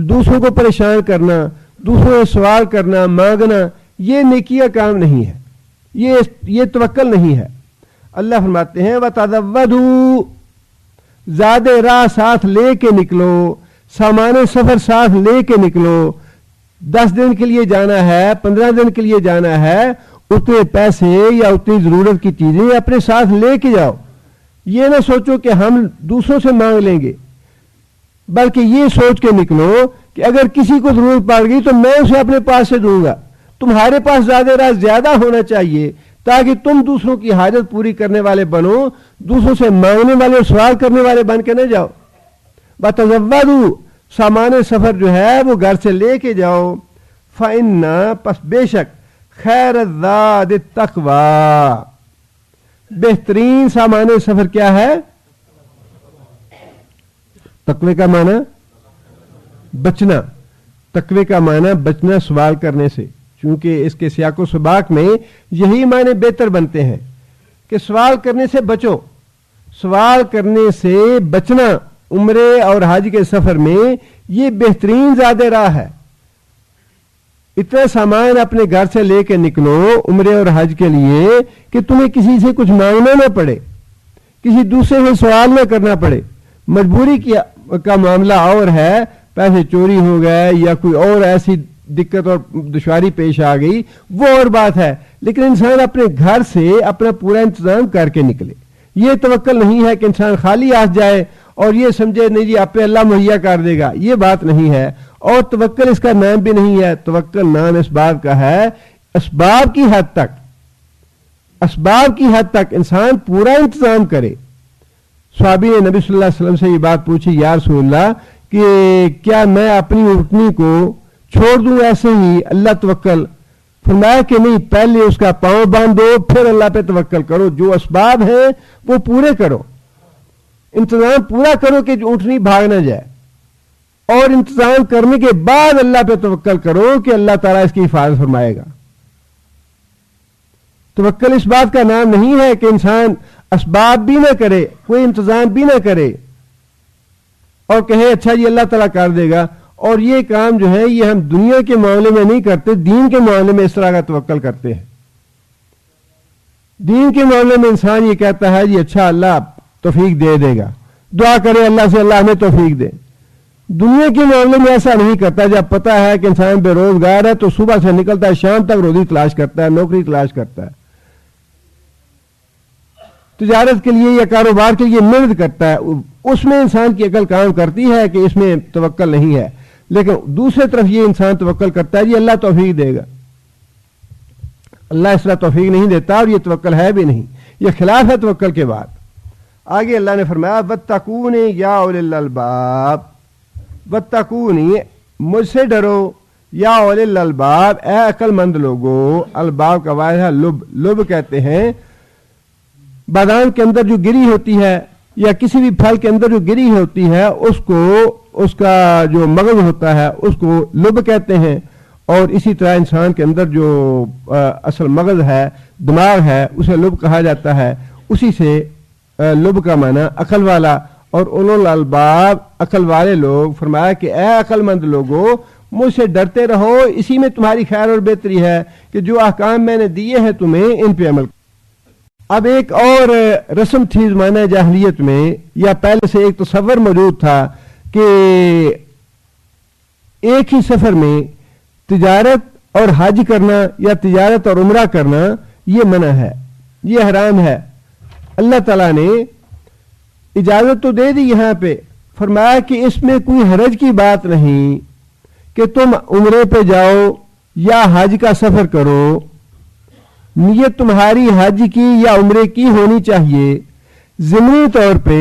دوسروں کو پریشان کرنا، دوسروں سے سوال کرنا، مانگنا، یہ نیکی کا کام نہیں ہے، یہ توکل نہیں ہے۔ اللہ فرماتے ہیں وَتَزَوَّدُوا، زیادہ راہ ساتھ لے کے نکلو، سامان سفر ساتھ لے کے نکلو۔ 10 دن کے لیے جانا ہے، 15 دن کے لیے جانا ہے، اتنے پیسے یا اتنی ضرورت کی چیزیں اپنے ساتھ لے کے جاؤ۔ یہ نہ سوچو کہ ہم دوسروں سے مانگ لیں گے، بلکہ یہ سوچ کے نکلو کہ اگر کسی کو ضرورت پڑ گئی تو میں اسے اپنے پاس سے دوں گا۔ تمہارے پاس زیادہ ہونا چاہیے تاکہ تم دوسروں کی حاجت پوری کرنے والے بنو، دوسروں سے مانگنے والے اور سوال کرنے والے بن کے نہ جاؤ۔ وَتَزَوَّدُوا، سامان سفر جو ہے وہ گھر سے لے کے جاؤ۔ فَإِنَّ، پس بے شک، خیر الزاد التقویٰ، بہترین سامان سفر کیا ہے؟ تقوی کا معنی بچنا، تقوی کا معنی بچنا سوال کرنے سے، چونکہ اس کے سیاق و سباق میں یہی معنی بہتر بنتے ہیں کہ سوال کرنے سے بچو، سوال کرنے سے بچنا عمرے اور حج کے سفر میں یہ بہترین زیادہ راہ ہے۔ اتنا سامان اپنے گھر سے لے کے نکلو عمرے اور حج کے لیے کہ تمہیں کسی سے کچھ مانگنا نہ پڑے، کسی دوسرے سے سوال نہ کرنا پڑے۔ مجبوری کا معاملہ اور ہے، پیسے چوری ہو گئے یا کوئی اور ایسی دقت اور دشواری پیش آ گئی، وہ اور بات ہے، لیکن انسان اپنے گھر سے اپنا پورا انتظام کر کے نکلے۔ یہ توکل نہیں ہے کہ انسان خالی ہاتھ جائے اور یہ سمجھے نہیں جی آپ پہ اللہ مہیا کر دے گا، یہ بات نہیں ہے، اور توکل اس کا نام بھی نہیں ہے۔ توکل نام اس بات کا ہے اسباب کی حد تک انسان پورا انتظام کرے۔ صحابی نے نبی صلی اللہ علیہ وسلم سے یہ بات پوچھی، یا رسول اللہ کہ کیا میں اپنی اونٹنی کو چھوڑ دوں ایسے ہی اللہ توکل؟ فرمایا کہ نہیں، پہلے اس کا پاؤں باندھو پھر اللہ پہ توکل کرو، جو اسباب ہیں وہ پورے کرو، انتظام پورا کرو کہ اونٹنی بھاگ نہ جائے، اور انتظام کرنے کے بعد اللہ پہ توکل کرو کہ اللہ تعالیٰ اس کی حفاظت فرمائے گا۔ توکل اس بات کا نام نہیں ہے کہ انسان اسباب بھی نہ کرے، کوئی انتظام بھی نہ کرے اور کہے اچھا جی اللہ تعالیٰ کر دے گا۔ اور یہ کام جو ہے یہ ہم دنیا کے معاملے میں نہیں کرتے، دین کے معاملے میں اس طرح کا توکل کرتے ہیں۔ دین کے معاملے میں انسان یہ کہتا ہے جی اچھا اللہ توفیق دے دے گا، دعا کرے اللہ سے اللہ ہمیں توفیق دے۔ دنیا کے معاملے میں ایسا نہیں کرتا۔ جب پتا ہے کہ انسان بے روزگار ہے تو صبح سے نکلتا ہے شام تک روزی تلاش کرتا ہے، نوکری تلاش کرتا ہے، تجارت کے لیے یا کاروبار کے لیے محنت کرتا ہے، اس میں انسان کی عقل کام کرتی ہے کہ اس میں توکل نہیں ہے۔ لیکن دوسری طرف یہ انسان توکل کرتا ہے جی اللہ توفیق دے گا، اللہ اس طرح توفیق نہیں دیتا، اور یہ توکل ہے بھی نہیں، یہ خلاف ہے توکل کے بعد۔ آگے اللہ نے فرمایا وَاتَّقُونِ یَا أُولِي الْأَلْبَابِ، وَاتَّقُونِ مجھ سے ڈرو، یا اولی الالباب اے عقل مند لوگو۔ الباب کا واحد ہے لب، لب کہتے ہیں بادام کے اندر جو گری ہوتی ہے یا کسی بھی پھل کے اندر جو گری ہوتی ہے اس کو، اس کا جو مغز ہوتا ہے اس کو لب کہتے ہیں، اور اسی طرح انسان کے اندر جو اصل مغز ہے، دماغ ہے، اسے لب کہا جاتا ہے. اسی سے لب کا معنی عقل والا. اور اولو الالباب عقل والے لوگ، فرمایا کہ اے عقل مند لوگو مجھ سے ڈرتے رہو، اسی میں تمہاری خیر اور بہتری ہے کہ جو احکام میں نے دیے ہیں تمہیں ان پہ عمل. اب ایک اور رسم تھی زمانہ جاہلیت میں، یا پہلے سے ایک تصور موجود تھا کہ ایک ہی سفر میں تجارت اور حج کرنا یا تجارت اور عمرہ کرنا یہ منع ہے، یہ حرام ہے. اللہ تعالیٰ نے اجازت تو دے دی یہاں پہ، فرمایا کہ اس میں کوئی حرج کی بات نہیں کہ تم عمرے پہ جاؤ یا حج کا سفر کرو، نیت تمہاری حج کی یا عمرے کی ہونی چاہیے. ضمنی طور پہ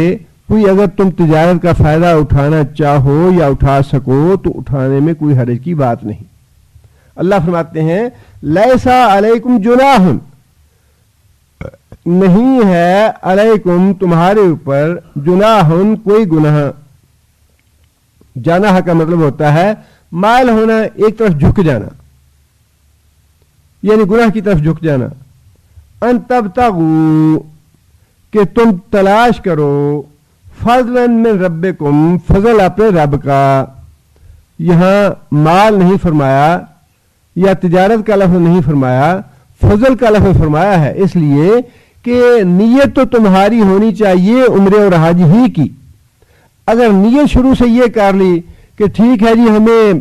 کوئی اگر تم تجارت کا فائدہ اٹھانا چاہو یا اٹھا سکو تو اٹھانے میں کوئی حرج کی بات نہیں. اللہ فرماتے ہیں لیسا علیکم جناح، نہیں ہے علیکم تمہارے اوپر، جناح کوئی گناہ. جناح کا مطلب ہوتا ہے مائل ہونا، ایک طرف جھک جانا، یعنی گناہ کی طرف جھک جانا. ان تبتغوا، کہ تم تلاش کرو، فضلا من ربکم، فضل اپنے رب کا. یہاں مال نہیں فرمایا یا تجارت کا لفظ نہیں فرمایا، فضل کا لفظ فرمایا ہے، اس لیے کہ نیت تو تمہاری ہونی چاہیے عمرے اور حج ہی کی. اگر نیت شروع سے یہ کر لی کہ ٹھیک ہے جی ہمیں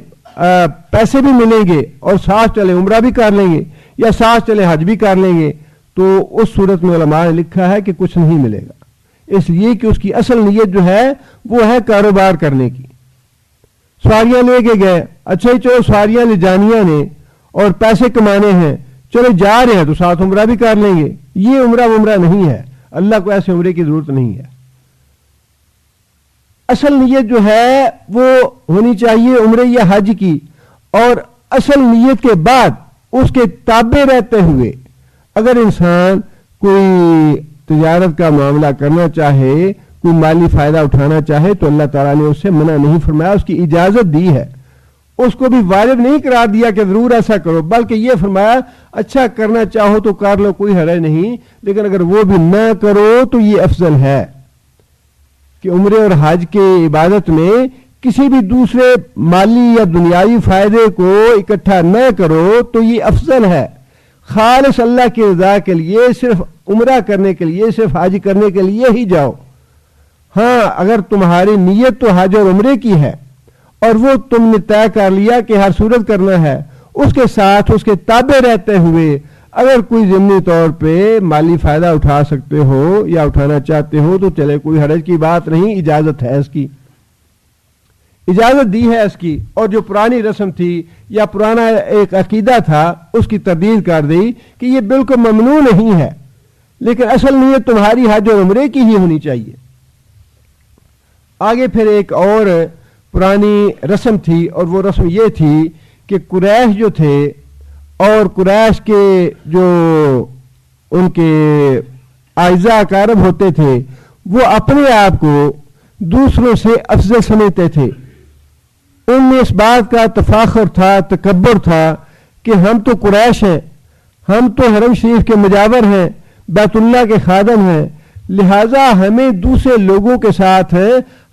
پیسے بھی ملیں گے اور ساتھ چلے عمرہ بھی کر لیں گے یا ساتھ چلے حج بھی کر لیں گے، تو اس صورت میں علماء نے لکھا ہے کہ کچھ نہیں ملے گا، اس لیے کہ اس کی اصل نیت جو ہے وہ ہے کاروبار کرنے کی. سواریاں لے کے گئے، اچھا ہی چلو سواریاں لے جانیاں نے اور پیسے کمانے ہیں، چلو جا رہے ہیں تو ساتھ عمرہ بھی کر لیں گے. یہ عمرہ نہیں ہے، اللہ کو ایسے عمرے کی ضرورت نہیں ہے. اصل نیت جو ہے وہ ہونی چاہیے عمرے یا حج کی، اور اصل نیت کے بعد اس کے تابع رہتے ہوئے اگر انسان کوئی تجارت کا معاملہ کرنا چاہے، کوئی مالی فائدہ اٹھانا چاہے تو اللہ تعالیٰ نے اس سے منع نہیں فرمایا، اس کی اجازت دی ہے. اس کو بھی واجب نہیں قرار دیا کہ ضرور ایسا کرو، بلکہ یہ فرمایا اچھا کرنا چاہو تو کر لو، کوئی حرج نہیں، لیکن اگر وہ بھی نہ کرو تو یہ افضل ہے کہ عمرے اور حج کے عبادت میں کسی بھی دوسرے مالی یا دنیاوی فائدے کو اکٹھا نہ کرو تو یہ افضل ہے. خالص اللہ کی رضا کے لیے، صرف عمرہ کرنے کے لیے، صرف حج کرنے کے لیے ہی جاؤ. ہاں اگر تمہاری نیت تو حج اور عمرے کی ہے اور وہ تم نے طے کر لیا کہ ہر صورت کرنا ہے، اس کے ساتھ اس کے تابع رہتے ہوئے اگر کوئی ضمنی طور پہ مالی فائدہ اٹھا سکتے ہو یا اٹھانا چاہتے ہو تو چلے، کوئی حرج کی بات نہیں، اجازت ہے، اس کی اجازت دی ہے اس کی. اور جو پرانی رسم تھی یا پرانا ایک عقیدہ تھا اس کی تردید کر دی کہ یہ بالکل ممنوع نہیں ہے، لیکن اصل نیت تمہاری حج اور عمرے کی ہی ہونی چاہیے. آگے پھر ایک اور پرانی رسم تھی، اور وہ رسم یہ تھی کہ قریش جو تھے اور قریش کے جو ان کے اعزاء اقارب ہوتے تھے وہ اپنے آپ کو دوسروں سے افضل سمجھتے تھے. ان میں اس بات کا تفاخر تھا، تکبر تھا کہ ہم تو قریش ہیں، ہم تو حرم شریف کے مجاور ہیں، بیت اللہ کے خادم ہیں، لہذا ہمیں دوسرے لوگوں کے ساتھ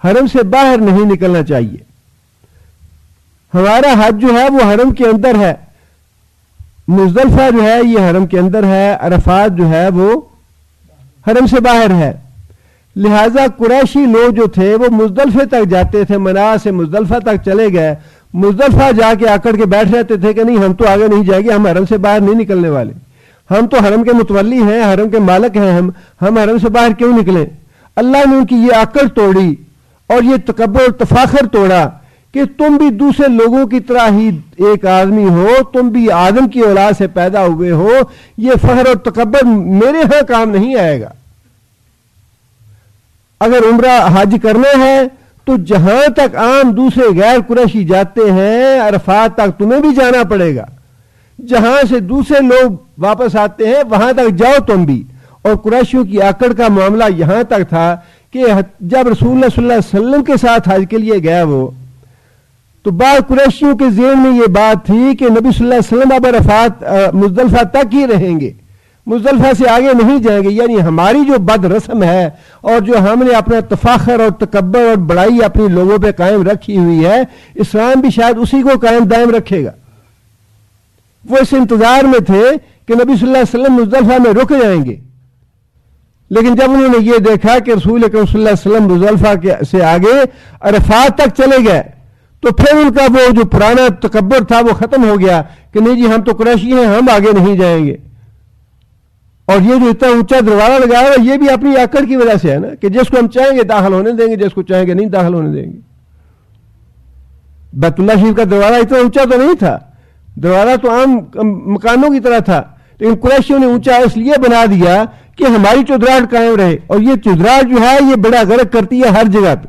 حرم سے باہر نہیں نکلنا چاہیے. ہمارا حج جو ہے وہ حرم کے اندر ہے، مزدلفہ جو ہے یہ حرم کے اندر ہے، عرفات جو ہے وہ حرم سے باہر ہے. لہذا قریشی لوگ جو تھے وہ مزدلفے تک جاتے تھے، منا سے مزدلفہ تک چلے گئے، مزدلفہ جا کے آکڑ کے بیٹھ رہتے تھے کہ نہیں ہم تو آگے نہیں جائیں گے، ہم حرم سے باہر نہیں نکلنے والے، ہم تو حرم کے متولی ہیں، حرم کے مالک ہیں، ہم حرم سے باہر کیوں نکلیں. اللہ نے ان کی یہ عقل توڑی اور یہ تکبر اور تفاخر توڑا کہ تم بھی دوسرے لوگوں کی طرح ہی ایک آدمی ہو، تم بھی آدم کی اولاد سے پیدا ہوئے ہو، یہ فخر اور تکبر میرے ہاں کام نہیں آئے گا. اگر عمرہ حج کرنا ہے تو جہاں تک عام دوسرے غیر قریشی جاتے ہیں عرفات تک تمہیں بھی جانا پڑے گا، جہاں سے دوسرے لوگ واپس آتے ہیں وہاں تک جاؤ تم بھی. اور قریشیوں کی آکڑ کا معاملہ یہاں تک تھا کہ جب رسول اللہ صلی اللہ علیہ وسلم کے ساتھ حج کے لیے گیا وہ، تو بعض قریشیوں کے ذہن میں یہ بات تھی کہ نبی صلی اللہ علیہ وسلم اب عرفات مزدلفہ تک ہی رہیں گے، مزدلفہ سے آگے نہیں جائیں گے. یعنی ہماری جو بد رسم ہے اور جو ہم نے اپنا تفاخر اور تکبر اور بڑائی اپنی لوگوں پہ قائم رکھی ہوئی ہے، اسلام بھی شاید اسی کو قائم دائم رکھے گا. وہ اس انتظار میں تھے کہ نبی صلی اللہ علیہ وسلم مزدلفہ میں رک جائیں گے، لیکن جب انہوں نے یہ دیکھا کہ رسول اکرم صلی اللہ علیہ وسلم مزدلفہ سے آگے عرفات تک چلے گئے، تو پھر ان کا وہ جو پرانا تکبر تھا وہ ختم ہو گیا کہ نہیں جی ہم تو قریشی ہیں، ہم آگے نہیں جائیں گے. اور یہ جو اتنا اونچا دروازہ لگایا ہوا یہ بھی اپنی آکڑ کی وجہ سے ہے نا، کہ جس کو ہم چاہیں گے داخل ہونے دیں گے، جس کو چاہیں گے نہیں داخل ہونے دیں گے. بیت اللہ شریف کا دروازہ اتنا اونچا تو نہیں تھا، دروازہ تو عام مکانوں کی طرح تھا، لیکن قریشیوں نے اونچا اس لیے بنا دیا کہ ہماری چودراہٹ قائم رہے. اور یہ چودراہٹ جو ہے یہ بڑا غرق کرتی ہے ہر جگہ پہ.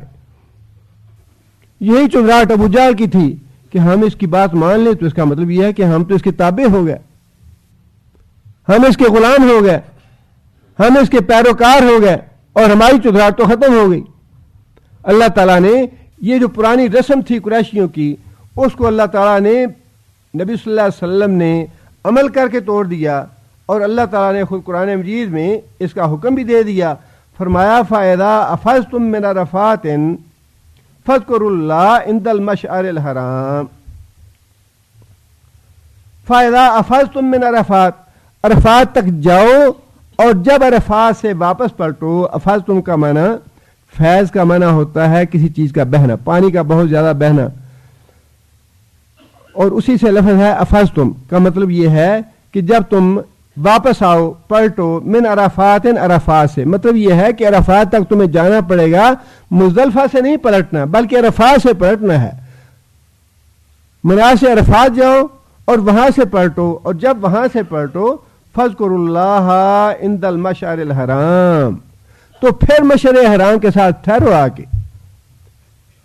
یہی چودراہٹ ابو جہل کی تھی کہ ہم اس کی بات مان لیں تو اس کا مطلب یہ ہے کہ ہم تو اس کے تابع ہو گئے، ہم اس کے غلام ہو گئے، ہم اس کے پیروکار ہو گئے اور ہماری چودراہٹ تو ختم ہو گئی. اللہ تعالیٰ نے یہ جو پرانی رسم تھی قریشیوں کی، اس کو اللہ تعالیٰ نے نبی صلی اللہ علیہ وسلم نے عمل کر کے توڑ دیا، اور اللہ تعالیٰ نے خود قرآن مجید میں اس کا حکم بھی دے دیا. فرمایا فَإِذَا أَفَضْتُم مِّنْ عَرَفَاتٍ فَاذْكُرُوا اللَّهَ عِندَ الْمَشْعَرِ الْحَرَامِ. فَإِذَا أَفَضْتُم مِّنْ عَرَفَاتٍ، عرفات تک جاؤ اور جب عرفات سے واپس پلٹو. افضتم کا معنی فیض کا معنی ہوتا ہے کسی چیز کا بہنا، پانی کا بہت زیادہ بہنا، اور اسی سے لفظ ہے افضتم کا مطلب یہ ہے کہ جب تم واپس آؤ پلٹو. من عرفات، عرفات سے مطلب یہ ہے کہ عرفات تک تمہیں جانا پڑے گا، مزدلفہ سے نہیں پلٹنا بلکہ عرفات سے پلٹنا ہے. منا سے عرفات جاؤ اور وہاں سے پلٹو، اور جب وہاں سے پلٹو فَاذْكُرُوا اللَّهَ عِندَ الْمَشْعَرِ الْحَرَامِ، تو پھر مشعر حرام کے ساتھ ٹھہرو. آ کے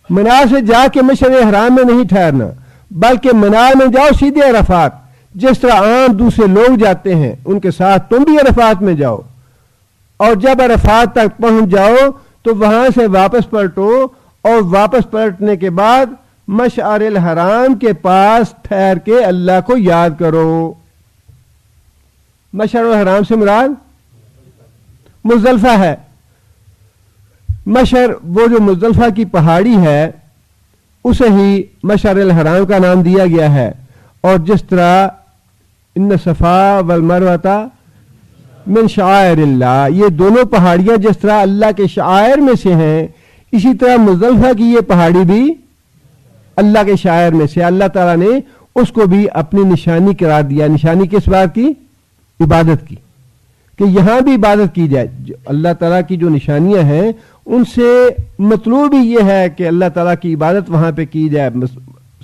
منا سے جا کے مشعر حرام میں نہیں ٹھہرنا بلکہ منا میں جاؤ سیدھے عرفات. جس طرح عام دوسرے لوگ جاتے ہیں ان کے ساتھ تم بھی عرفات میں جاؤ، اور جب عرفات تک پہنچ جاؤ تو وہاں سے واپس پلٹو، اور واپس پلٹنے کے بعد مشعر الحرام کے پاس ٹھہر کے اللہ کو یاد کرو. مشعر الحرام سے مراد مزدلفہ ہے. مشعر وہ جو مزدلفہ کی پہاڑی ہے اسے ہی مشعر الحرام کا نام دیا گیا ہے. اور جس طرح ان صفا والمروہ من شعائر اللہ، یہ دونوں پہاڑیاں جس طرح اللہ کے شعائر میں سے ہیں، اسی طرح مزدلفہ کی یہ پہاڑی بھی اللہ کے شاعر میں سے. اللہ تعالیٰ نے اس کو بھی اپنی نشانی قرار دیا. نشانی کس بات کی؟ عبادت کی، کہ یہاں بھی عبادت کی جائے. اللہ تعالیٰ کی جو نشانیاں ہیں ان سے مطلوب ہی یہ ہے کہ اللہ تعالیٰ کی عبادت وہاں پہ کی جائے.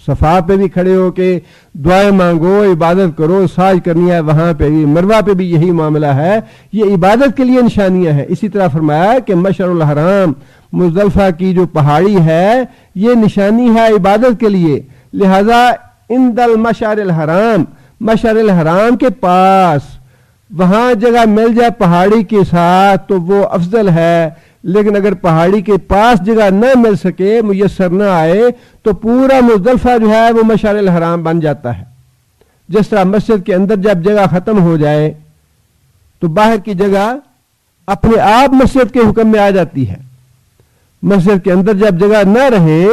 صفا پہ بھی کھڑے ہو کے دعائیں مانگو، عبادت کرو، ساج کرنی ہے، وہاں پہ بھی مروہ پہ بھی یہی معاملہ ہے. یہ عبادت کے لیے نشانیاں ہیں. اسی طرح فرمایا کہ مشعر الحرام مزدلفہ کی جو پہاڑی ہے یہ نشانی ہے عبادت کے لیے. لہذا عند المشعر الحرام، مشعر الحرام کے پاس وہاں جگہ مل جائے پہاڑی کے ساتھ تو وہ افضل ہے. لیکن اگر پہاڑی کے پاس جگہ نہ مل سکے، میسر نہ آئے، تو پورا مزدلفہ جو ہے وہ مشعر الحرام بن جاتا ہے. جس طرح مسجد کے اندر جب جگہ ختم ہو جائے تو باہر کی جگہ اپنے آپ مسجد کے حکم میں آ جاتی ہے. مسجد کے اندر جب جگہ نہ رہے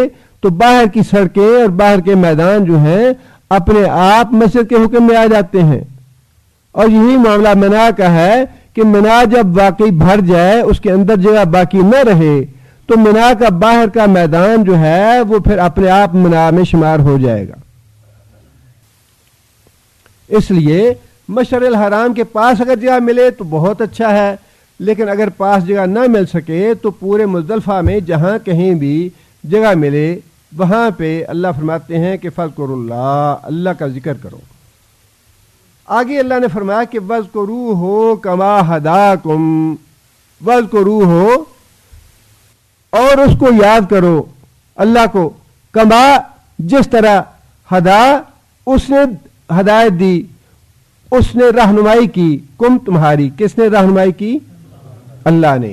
تو باہر کی سڑکیں اور باہر کے میدان جو ہیں اپنے آپ مسجد کے حکم میں آ جاتے ہیں. اور یہی معاملہ منا کا ہے کہ منا جب واقعی بھر جائے، اس کے اندر جگہ باقی نہ رہے، تو منا کا باہر کا میدان جو ہے وہ پھر اپنے آپ منا میں شمار ہو جائے گا. اس لیے مشعر الحرام کے پاس اگر جگہ ملے تو بہت اچھا ہے، لیکن اگر پاس جگہ نہ مل سکے تو پورے مزدلفہ میں جہاں کہیں بھی جگہ ملے وہاں پہ اللہ فرماتے ہیں کہ فَاذْكُرُوا اللَّهَ، اللہ کا ذکر کرو. آگے اللہ نے فرمایا کہ وَاذْكُرُوهُ كَمَا هَدَاكُمْ، وَاذْكُرُوهُ، اور اس کو یاد کرو اللہ کو، کما جس طرح ہدا اس نے ہدایت دی، اس نے رہنمائی کی، کم تمہاری، کس نے رہنمائی کی؟ اللہ نے.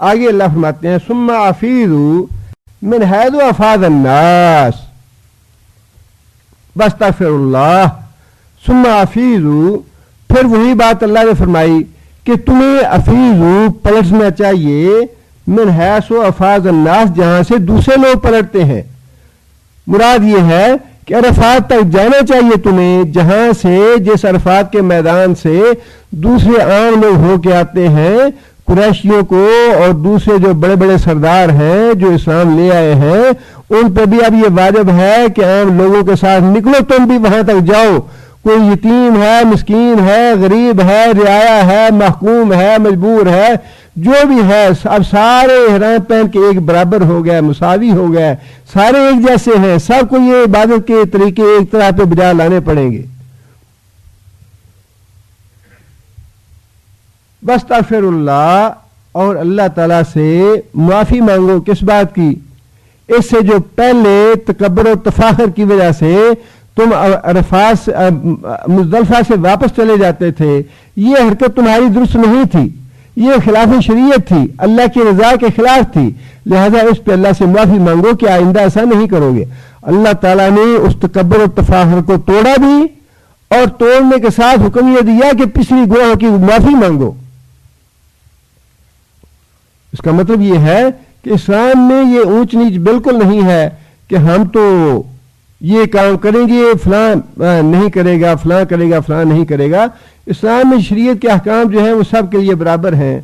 آگے اللہ فرماتے ہیں ثم افیضوا من حیث افاض الناس واستغفروا اللہ. ثم افیضوا، پھر وہی بات اللہ نے فرمائی کہ تمہیں افیضوا پلٹنا چاہیے من حیث افاض الناس، جہاں سے دوسرے لوگ پلٹتے ہیں. مراد یہ ہے کہ عرفات تک جانا چاہیے تمہیں، جہاں سے جس عرفات کے میدان سے دوسرے عام لوگ ہو کے آتے ہیں، قریشیوں کو اور دوسرے جو بڑے بڑے سردار ہیں جو اسلام لے آئے ہیں، ان پہ بھی اب یہ واجب ہے کہ عام لوگوں کے ساتھ نکلو، تم بھی وہاں تک جاؤ. کوئی یتیم ہے، مسکین ہے، غریب ہے، رعایا ہے، محکوم ہے، مجبور ہے، جو بھی ہے، اب سارے احرام پہن کے ایک برابر ہو گئے، مساوی ہو گئے، سارے ایک جیسے ہیں، سب کو یہ عبادت کے طریقے ایک طرح پہ بجا لانے پڑیں گے. واستغفر اللہ، اور اللہ تعالیٰ سے معافی مانگو. کس بات کی؟ اس سے جو پہلے تکبر و تفاخر کی وجہ سے تم عرفات مزدلفہ سے واپس چلے جاتے تھے، یہ حرکت تمہاری درست نہیں تھی، یہ خلاف شریعت تھی، اللہ کی رضا کے خلاف تھی. لہذا اس پہ اللہ سے معافی مانگو کہ آئندہ ایسا نہیں کرو گے. اللہ تعالیٰ نے اس تکبر و تفاخر کو توڑا بھی، اور توڑنے کے ساتھ حکم یہ دیا کہ پچھلی گناہوں کی معافی مانگو. اس کا مطلب یہ ہے کہ اسلام میں یہ اونچ نیچ بالکل نہیں ہے کہ ہم تو یہ کام کریں گے، فلاں نہیں کرے گا، فلاں کرے گا، فلاں نہیں کرے گا. اسلام میں شریعت کے احکام جو ہیں وہ سب کے لیے برابر ہیں.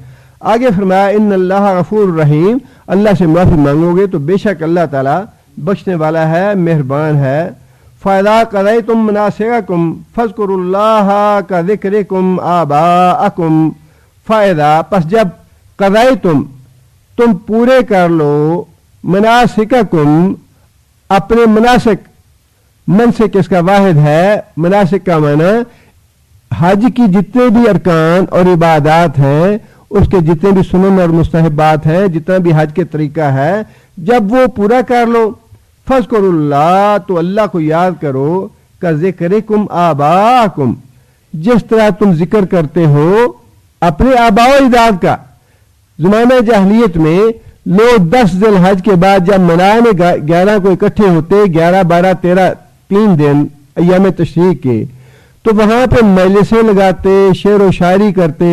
آگے فرمایا ان اللہ غفور رحیم، اللہ سے معافی مانگو گے تو بے شک اللہ تعالیٰ بخشنے والا ہے، مہربان ہے. فَإِذَا قَضَيْتُم مَنَاسِكَكُمْ فَاذْكُرُوا اللَّهَ كَذِكْرِكُمْ آبَاءَكُمْ. فَإِذَا، پس جب قضیتم تم پورے کر لو، مناسککم اپنے مناسک، منسک اس کا واحد ہے، مناسک کا معنی حج کی جتنے بھی ارکان اور عبادات ہیں، اس کے جتنے بھی سنن اور مستحبات ہیں، جتنا بھی حج کے طریقہ ہے، جب وہ پورا کر لو، فذکروا اللہ، تو اللہ کو یاد کرو، کا ذکرکم آباءکم، جس طرح تم ذکر کرتے ہو اپنے آباء و اجداد کا. زمانہ جاہلیت میں لوگ 10 ذی الحج کے بعد جب منائے 11 کو اکٹھے ہوتے، 11 12 13 3 دن ایام تشریق کے، تو وہاں پہ مجلسیں لگاتے، شعر و شاعری کرتے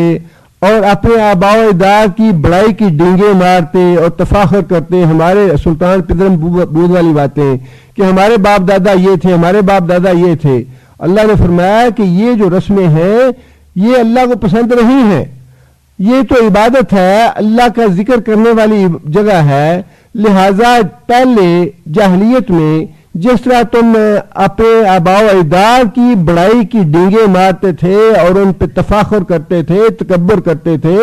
اور اپنے آباء و اجداد کی بڑائی کی ڈینگیں مارتے اور تفاخر کرتے. ہمارے سلطان پدرم بود والی باتیں کہ ہمارے باپ دادا یہ تھے، ہمارے باپ دادا یہ تھے. اللہ نے فرمایا کہ یہ جو رسمیں ہیں یہ اللہ کو پسند نہیں ہیں، یہ تو عبادت ہے، اللہ کا ذکر کرنے والی جگہ ہے. لہذا پہلے جاہلیت میں جس طرح تم اپنے آباء و اجداد کی بڑائی کی ڈینگیں مارتے تھے اور ان پہ تفاخر کرتے تھے، تکبر کرتے تھے،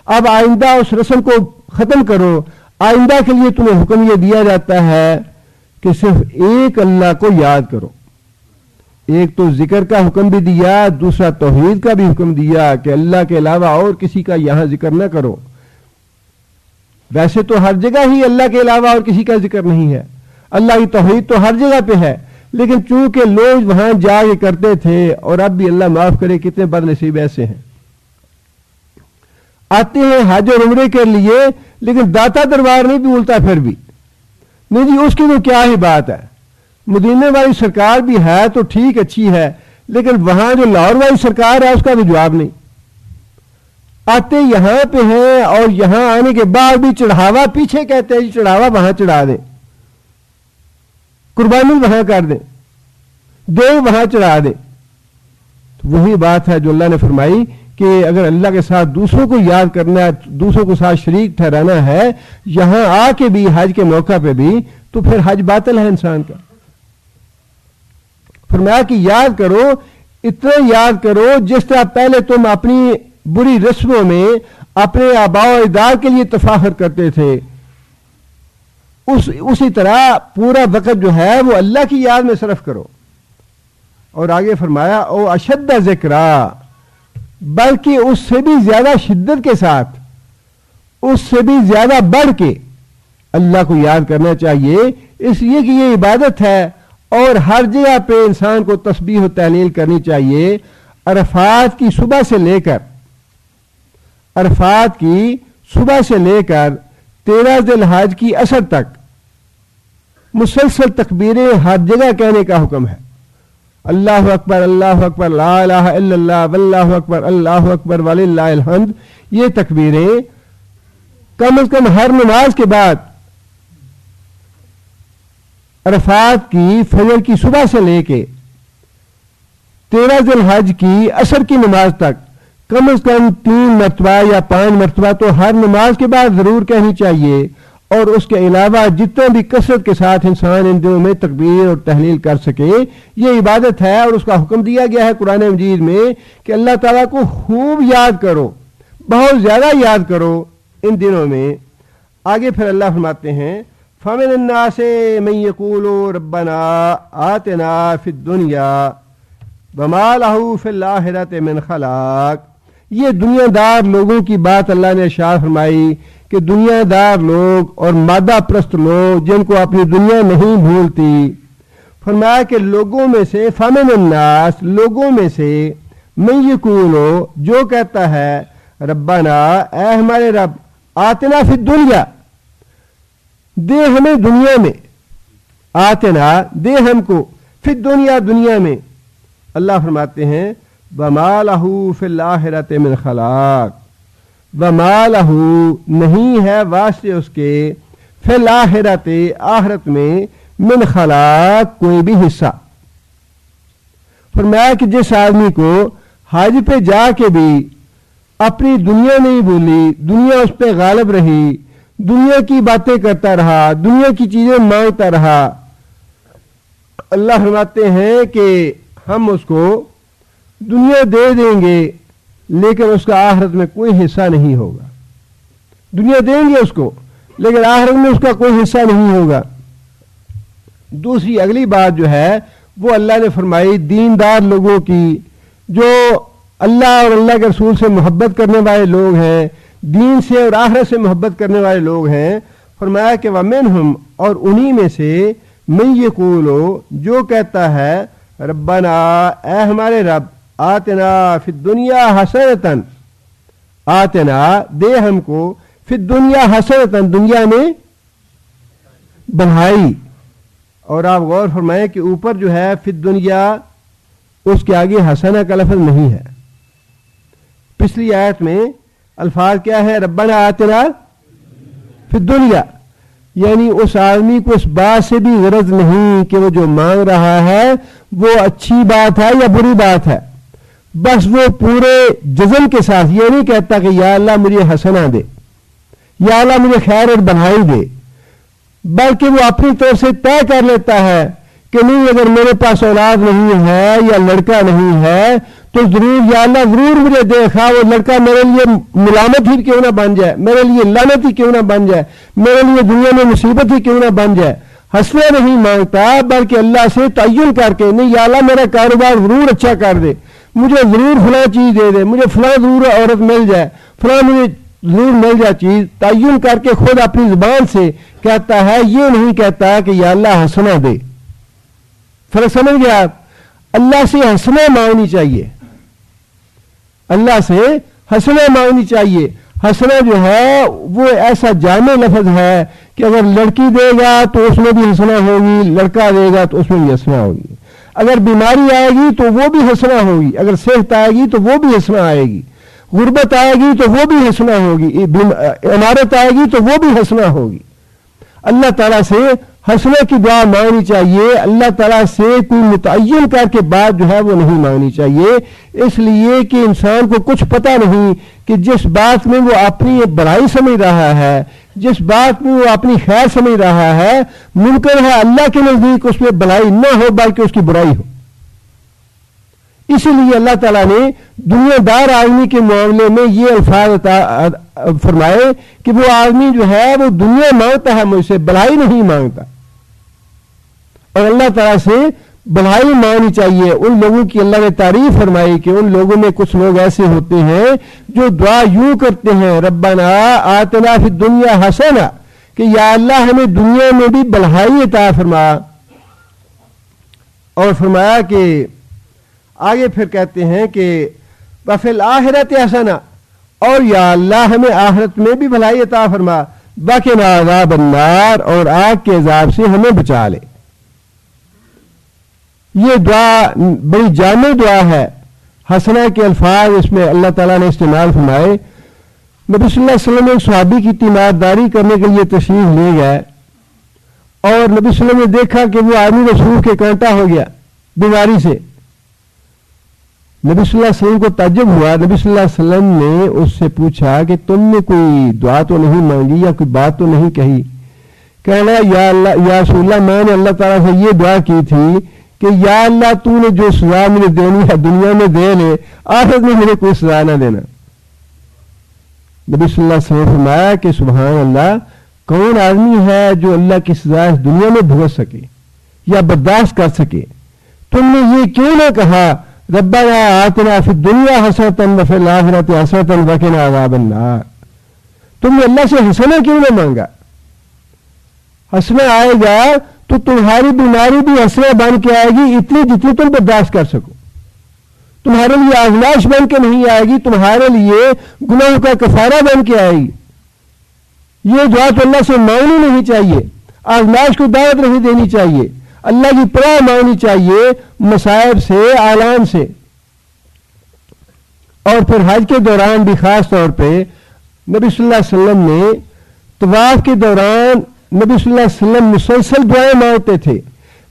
اب آئندہ اس رسم کو ختم کرو. آئندہ کے لیے تمہیں حکم یہ دیا جاتا ہے کہ صرف ایک اللہ کو یاد کرو. ایک تو ذکر کا حکم بھی دیا، دوسرا توحید کا بھی حکم دیا کہ اللہ کے علاوہ اور کسی کا یہاں ذکر نہ کرو. ویسے تو ہر جگہ ہی اللہ کے علاوہ اور کسی کا ذکر نہیں ہے، اللہ کی توحید تو ہر جگہ پہ ہے، لیکن چونکہ لوگ وہاں جا کے کرتے تھے، اور اب بھی اللہ معاف کرے کتنے بد نصیب ایسے ہیں، آتے ہیں حج اور عمرے کے لیے لیکن داتا دربار نہیں بھی بولتا، پھر بھی نہیں جی اس کی تو کیا ہی بات ہے. مدینے والی سرکار بھی ہے تو ٹھیک اچھی ہے، لیکن وہاں جو لاہور والی سرکار ہے اس کا بھی جواب نہیں. آتے یہاں پہ ہیں اور یہاں آنے کے بعد بھی چڑھاوا پیچھے کہتے ہیں جی چڑھاوا وہاں چڑھا دیں، قربانی وہاں کر دیں، دیو وہاں چڑھا دیں. تو وہی بات ہے جو اللہ نے فرمائی کہ اگر اللہ کے ساتھ دوسروں کو یاد کرنا ہے، دوسروں کو ساتھ شریک ٹھہرانا ہے یہاں آ کے بھی حج کے موقع پہ بھی، تو پھر حج باطل ہے انسان کا. فرمایا کہ یاد کرو، اتنا یاد کرو جس طرح پہلے تم اپنی بری رسموں میں اپنے آباء و اجداد کے لیے تفاخر کرتے تھے، اسی طرح پورا وقت جو ہے وہ اللہ کی یاد میں صرف کرو. اور آگے فرمایا او اشد ذکرا، بلکہ اس سے بھی زیادہ شدت کے ساتھ، اس سے بھی زیادہ بڑھ کے اللہ کو یاد کرنا چاہیے، اس لیے کہ یہ عبادت ہے اور ہر جگہ پہ انسان کو تسبیح و تہلیل کرنی چاہیے. عرفات کی صبح سے لے کر عرفات کی صبح سے لے کر 13 ذی الحج کی عصر تک مسلسل تکبیریں ہر جگہ کہنے کا حکم ہے. اللہ اکبر لا الہ الا اللہ واللہ اکبر وللہ الحمد. یہ تکبیریں کم از کم ہر نماز کے بعد عرفات کی فجر کی صبح سے لے کے 13 ذی الحج کی عصر کی نماز تک کم از کم 3 مرتبہ یا 5 مرتبہ تو ہر نماز کے بعد ضرور کہنی چاہیے. اور اس کے علاوہ جتنا بھی کثرت کے ساتھ انسان ان دنوں میں تکبیر اور تحلیل کر سکے یہ عبادت ہے. اور اس کا حکم دیا گیا ہے قرآن مجید میں کہ اللہ تعالیٰ کو خوب یاد کرو, بہت زیادہ یاد کرو ان دنوں میں. آگے پھر اللہ فرماتے ہیں فَمِنَ النَّاسِ مَن يَقُولُ رَبَّنَا آتِنَا فِي الدُّنْيَا وَمَا لَهُ فِي الْآخِرَةِ مِنْ خَلَاقٍ. یہ دنیا دار لوگوں کی بات اللہ نے ارشاد فرمائی کہ دنیا دار لوگ اور مادہ پرست لوگ جن کو اپنی دنیا نہیں بھولتی, فرمایا کہ لوگوں میں سے فَمِنَ النَّاسِ لوگوں میں سے مَن يَقُولُ جو کہتا ہے ربنا اے ہمارے رب آتنا فی الدنیا دے ہمیں دنیا میں, آتنا دے ہم کو فی الدنیا دنیا میں. اللہ فرماتے ہیں وَمَا لَهُ فِي الْآخِرَةِ مِنْ خَلَاقٍ وَمَا لَهُ نہیں ہے واسطے اس کے فِي الْآخِرَةِ آخرت میں من خلاق کوئی بھی حصہ. فرمایا کہ جس آدمی کو حج پہ جا کے بھی اپنی دنیا نہیں بھولی, دنیا اس پہ غالب رہی, دنیا کی باتیں کرتا رہا, دنیا کی چیزیں مانگتا رہا, اللہ فرماتے ہیں کہ ہم اس کو دنیا دے دیں گے لیکن اس کا آخرت میں کوئی حصہ نہیں ہوگا. دنیا دیں گے اس کو لیکن آخرت میں اس کا کوئی حصہ نہیں ہوگا. دوسری اگلی بات جو ہے وہ اللہ نے فرمائی دیندار لوگوں کی, جو اللہ اور اللہ کے رسول سے محبت کرنے والے لوگ ہیں, دین سے اور آخرت سے محبت کرنے والے لوگ ہیں. فرمایا کہ وَمِنْهُمْ اور انہی میں سے مَن يَقُولُ جو کہتا ہے ربنا اے ہمارے رب آتنا فی الدنیا حسنۃ آتنا دے ہم کو فی الدنیا حسنۃ دنیا میں بڑھائی. اور آپ غور فرمائیں کہ اوپر جو ہے فی الدنیا اس کے آگے حسنہ کا لفظ نہیں ہے. پچھلی آیت میں الفاظ کیا ہے ربنا آتنا فی الدنیا, یعنی اس آدمی کو اس بات سے بھی غرض نہیں کہ وہ جو مانگ رہا ہے وہ اچھی بات ہے یا بری بات ہے, بس وہ پورے جزم کے ساتھ یہ نہیں کہتا کہ یا اللہ مجھے حسنہ دے, یا اللہ مجھے خیر اور بھلائی دے, بلکہ وہ اپنی طرف سے طے کر لیتا ہے کہ نہیں اگر میرے پاس اولاد نہیں ہے یا لڑکا نہیں ہے تو ضرور یا اللہ ضرور مجھے دیکھا وہ لڑکا میرے لیے ملامت ہی کیوں نہ بن جائے, میرے لیے لعنت ہی کیوں نہ بن جائے, میرے لیے دنیا میں مصیبت ہی کیوں نہ بن جائے. حسنہ نہیں مانگتا بلکہ اللہ سے تعین کر کے نہیں یا اللہ میرا کاروبار ضرور اچھا کر دے, مجھے ضرور فلاں چیز دے دے, مجھے فلاں ضرور عورت مل جائے, فلاں مجھے ضرور مل جائے چیز, تعین کر کے خود اپنی زبان سے کہتا ہے, یہ نہیں کہتا کہ یا اللہ حسنہ دے. فرق سمجھ گیا آپ؟ اللہ سے حسنہ مانگنی چاہیے, اللہ سے حسنہ مانگنی چاہیے. حسنہ جو ہے وہ ایسا جامع لفظ ہے کہ اگر لڑکی دے گا تو اس میں بھی حسنہ ہوگی, لڑکا دے گا تو اس میں بھی حسنہ ہوگی, اگر بیماری آئے گی تو وہ بھی حسنہ ہوگی, اگر صحت آئے گی تو وہ بھی حسنہ آئے گی, غربت آئے گی تو وہ بھی حسنہ ہوگی, عمارت آئے گی تو وہ بھی حسنہ ہوگی. اللہ تعالیٰ سے حسنہ کی دعا مانگنی چاہیے, اللہ تعالیٰ سے کوئی متعین کر کے بات جو ہے وہ نہیں مانگنی چاہیے, اس لیے کہ انسان کو کچھ پتہ نہیں کہ جس بات میں وہ اپنی بڑائی سمجھ رہا ہے, جس بات میں وہ اپنی خیر سمجھ رہا ہے, ممکن ہے اللہ کے نزدیک اس میں بڑائی نہ ہو بلکہ اس کی برائی ہو. اسی لیے اللہ تعالیٰ نے دنیا دار آدمی کے معاملے میں یہ الفاظ فرمائے کہ وہ آدمی جو ہے وہ دنیا مانگتا ہے مجھ سے, بڑائی نہیں مانگتا. اور اللہ تعالیٰ سے بھلائی مانگنی چاہیے. ان لوگوں کی اللہ نے تعریف فرمائی کہ ان لوگوں میں کچھ لوگ ایسے ہوتے ہیں جو دعا یوں کرتے ہیں ربنا آتنا فی الدنیا حسنہ, کہ یا اللہ ہمیں دنیا میں بھی بھلائی عطا فرما. اور فرمایا کہ آگے پھر کہتے ہیں کہ وفی الآخرۃ حسنہ, اور یا اللہ ہمیں آخرت میں بھی بھلائی عطا فرما، وقنا عذاب النار، اور آگ کے عذاب سے ہمیں بچا لے۔ یہ دعا بڑی جامع دعا ہے، حسنہ کے الفاظ اس میں اللہ تعالیٰ نے استعمال فرمائے۔ نبی صلی اللہ علیہ وسلم ایک صحابی کی تیمارداری کرنے کے لیے تشریف لے گئے، اور نبی صلی اللہ علیہ وسلم نے دیکھا کہ وہ آدمی رسول کے کانٹا ہو گیا بیماری سے۔ نبی صلی اللہ علیہ وسلم کو تعجب ہوا، نبی صلی اللہ علیہ وسلم نے اس سے پوچھا کہ تم نے کوئی دعا تو نہیں مانگی یا کوئی بات تو نہیں کہی؟ کہنا یا اللہ یا رسول اللہ، میں نے اللہ تعالیٰ سے یہ دعا کی تھی کہ یا اللہ تو نے جو سزا مجھے دینی ہے دنیا میں دے لے، آخرت میں مجھے کوئی سزا نہ دینا۔ نبی صلی اللہ علیہ وسلم نے فرمایا کہ سبحان اللہ، کون آدمی ہے جو اللہ کی سزا اس دنیا میں بھگت سکے یا برداشت کر سکے؟ تم نے یہ کیوں نہ کہا ربنا آتنا فی الدنیا حسنۃ وفی الآخرۃ حسنۃ وقنا عذاب النار؟ تم نے اللہ سے حسنہ کیوں نہ مانگا؟ حسنہ آئے گا تو تمہاری بیماری بھی حسنہ بن کے آئے گی، اتنی جتنی تم برداشت کر سکو۔ تمہارے لیے آزمائش بن کے نہیں آئے گی، تمہارے لیے گناہوں کا کفارہ بن کے آئے گی۔ یہ دعا تو اللہ سے مانگنی نہیں چاہیے، آزمائش کو دعوت نہیں دینی چاہیے، اللہ کی پناہ مانگنی چاہیے مصائب سے، آلام سے۔ اور پھر حج کے دوران بھی خاص طور پہ نبی صلی اللہ علیہ وسلم نے طواف کے دوران نبی صلی اللہ علیہ وسلم مسلسل دعائیں مانگتے تھے،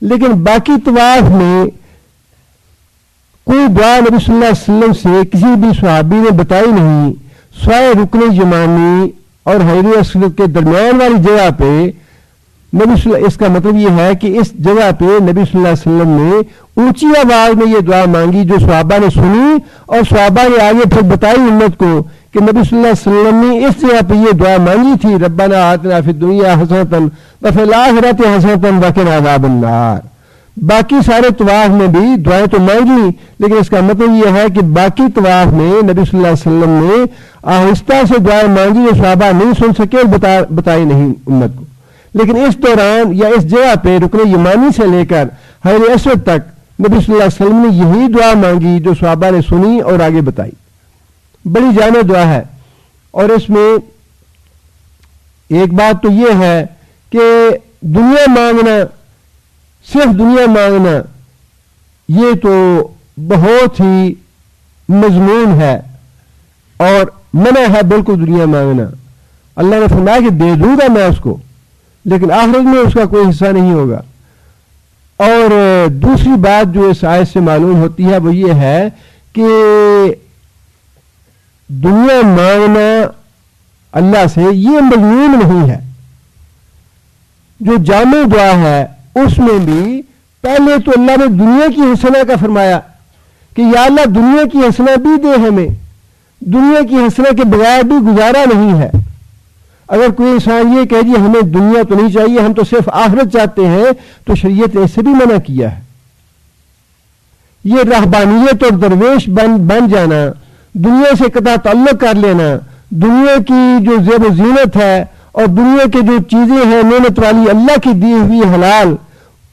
لیکن باقی طواف میں کوئی دعا نبی صلی اللہ علیہ وسلم سے کسی بھی صحابی نے بتائی نہیں، سوائے رکن یمانی اور حجر اسود کے درمیان والی جگہ پہ اس کا مطلب یہ ہے کہ اس جگہ پہ نبی صلی اللہ علیہ وسلم نے اونچی آواز میں یہ دعا مانگی جو صحابہ نے سنی، اور صحابہ نے آگے پھر بتائی امت کو کہ نبی صلی اللہ علیہ وسلم نے اس جگہ پہ یہ دعا مانگی تھی، ربنا آتنا فی الدنیا حسنۃ وفی الآخرۃ حسنۃ وقنا عذاب النار۔ باقی سارے طواف میں بھی دعائیں تو مانگی، لیکن اس کا مطلب یہ ہے کہ باقی طواف میں نبی صلی اللہ علیہ وسلم نے آہستہ سے دعائیں مانگی جو صحابہ نہیں سن سکے اور بتائی نہیں امت کو۔ لیکن اس دوران یا اس جگہ پہ رکن یمانی سے لے کر حجر اسود تک نبی صلی اللہ علیہ وسلم نے یہی دعا مانگی جو صحابہ نے سنی اور آگے بتائی۔ بڑی جامع دعا ہے، اور اس میں ایک بات تو یہ ہے کہ دنیا مانگنا، صرف دنیا مانگنا، یہ تو بہت ہی مضمون ہے اور منع ہے بالکل دنیا مانگنا۔ اللہ نے فرمایا کہ دے دوں گا میں اس کو، لیکن آخرت میں اس کا کوئی حصہ نہیں ہوگا۔ اور دوسری بات جو اس آیت سے معلوم ہوتی ہے وہ یہ ہے کہ دنیا مانگنا اللہ سے یہ مضمون نہیں ہے۔ جو جامع دعا ہے اس میں بھی پہلے تو اللہ نے دنیا کی حسنہ کا فرمایا کہ یا اللہ دنیا کی حسنہ بھی دے ہمیں، دنیا کی حسنہ کے بغیر بھی گزارا نہیں ہے۔ اگر کوئی انسان یہ کہے جی ہمیں دنیا تو نہیں چاہیے، ہم تو صرف آخرت چاہتے ہیں، تو شریعت نے اس سے بھی منع کیا ہے۔ یہ رہبانیت اور درویش بن جانا، دنیا سے قطع تعلق کر لینا، دنیا کی جو زیب و زینت ہے اور دنیا کے جو چیزیں ہیں نعمت والی اللہ کی دی ہوئی حلال،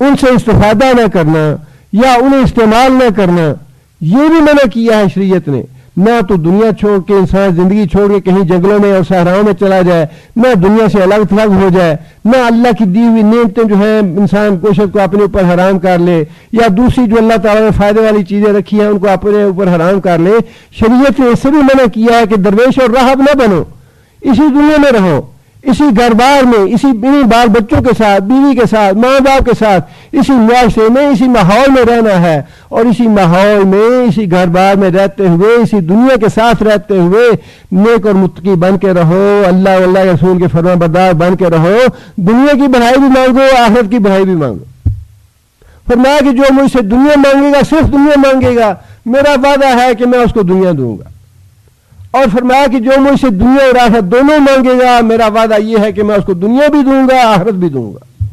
ان سے استفادہ نہ کرنا یا انہیں استعمال نہ کرنا، یہ بھی منع کیا ہے شریعت نے۔ نہ تو دنیا چھوڑ کے انسان زندگی چھوڑ کے کہیں جنگلوں میں اور صحراؤں میں چلا جائے، نہ دنیا سے الگ تھلگ ہو جائے، نہ اللہ کی دی ہوئی نعمتیں جو ہیں انسان کوشش کو اپنے اوپر حرام کر لے، یا دوسری جو اللہ تعالیٰ نے فائدے والی چیزیں رکھی ہیں ان کو اپنے اوپر حرام کر لے۔ شریعت نے اس سے بھی منع کیا ہے کہ درویش اور راہب نہ بنو، اسی دنیا میں رہو، اسی گھر بار میں، اسی بال بچوں کے ساتھ، بیوی کے ساتھ، ماں باپ کے ساتھ، اسی معاشرے میں، اسی ماحول میں رہنا ہے، اور اسی ماحول میں، اسی گھر بار میں رہتے ہوئے، اسی دنیا کے ساتھ رہتے ہوئے نیک اور متقی بن کے رہو، اللہ واللہ کے رسول کے فرمان بردار بن کے رہو۔ دنیا کی بھلائی بھی مانگو، آخرت کی بھلائی بھی مانگو۔ فرمایا کہ جو مجھ سے دنیا مانگے گا، صرف دنیا مانگے گا، میرا وعدہ ہے کہ میں اس کو دنیا دوں گا۔ اور فرمایا کہ جو مجھ سے دنیا اور آخرت دونوں مانگے گا، میرا وعدہ یہ ہے کہ میں اس کو دنیا بھی دوں گا، آخرت بھی دوں گا۔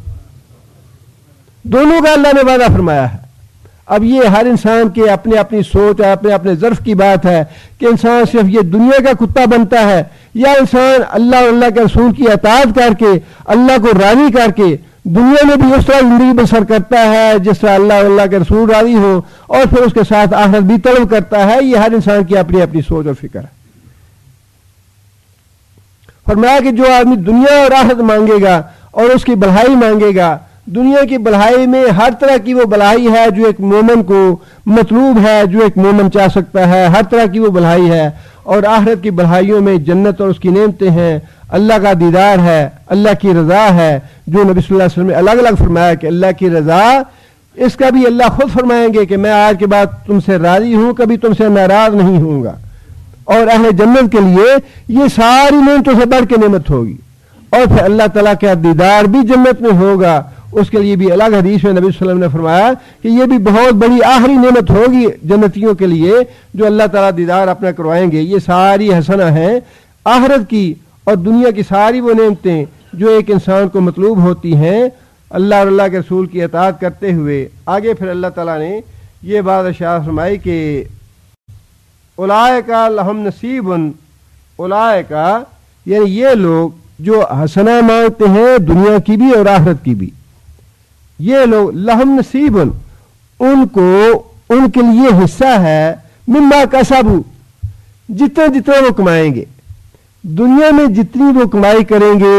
دونوں کا اللہ نے وعدہ فرمایا ہے۔ اب یہ ہر انسان کے اپنے اپنی سوچ ہے، اپنے اپنے ظرف کی بات ہے کہ انسان صرف یہ دنیا کا کتا بنتا ہے، یا انسان اللہ اور اللہ کے رسول کی اطاعت کر کے، اللہ کو راضی کر کے دنیا میں بھی اس طرح زندگی بسر کرتا ہے جس طرح اللہ اور اللہ کے رسول راضی ہو، اور پھر اس کے ساتھ آخرت بھی طلب کرتا ہے۔ یہ ہر انسان کی اپنی اپنی سوچ اور فکر ہے۔ فرمایا کہ جو آدمی دنیا اور آخرت مانگے گا اور اس کی بھلائی مانگے گا، دنیا کی بھلائی میں ہر طرح کی وہ بھلائی ہے جو ایک مومن کو مطلوب ہے، جو ایک مومن چاہ سکتا ہے، ہر طرح کی وہ بھلائی ہے، اور آخرت کی بھلائیوں میں جنت اور اس کی نعمتیں ہیں، اللہ کا دیدار ہے، اللہ کی رضا ہے، جو نبی صلی اللہ علیہ وسلم نے الگ الگ فرمایا کہ اللہ کی رضا، اس کا بھی اللہ خود فرمائیں گے کہ میں آج کے بعد تم سے راضی ہوں، کبھی تم سے ناراض نہیں ہوں گا. اور اہل جنت کے لیے یہ ساری نعمتوں سے بڑھ کے نعمت ہوگی، اور پھر اللہ تعالیٰ کا دیدار بھی جنت میں ہوگا. اس کے لیے بھی الگ حدیث میں نبی صلی اللہ علیہ وسلم نے فرمایا کہ یہ بھی بہت بڑی آخری نعمت ہوگی جنتیوں کے لیے جو اللہ تعالیٰ دیدار اپنا کروائیں گے. یہ ساری حسنہ ہیں آخرت کی اور دنیا کی ساری وہ نعمتیں جو ایک انسان کو مطلوب ہوتی ہیں اللہ اور اللہ کے رسول کی اطاعت کرتے ہوئے. آگے پھر اللہ تعالیٰ نے یہ بات ارشاد فرمائی کہ اولئک لہم نصیب، اولئک یعنی یہ لوگ جو حسنہ مانگتے ہیں دنیا کی بھی اور آخرت کی بھی، یہ لوگ لہم نصیب، ان کے لیے حصہ ہے مما کسبوا، جتنا جتنا وہ کمائیں گے دنیا میں، جتنی وہ کمائی کریں گے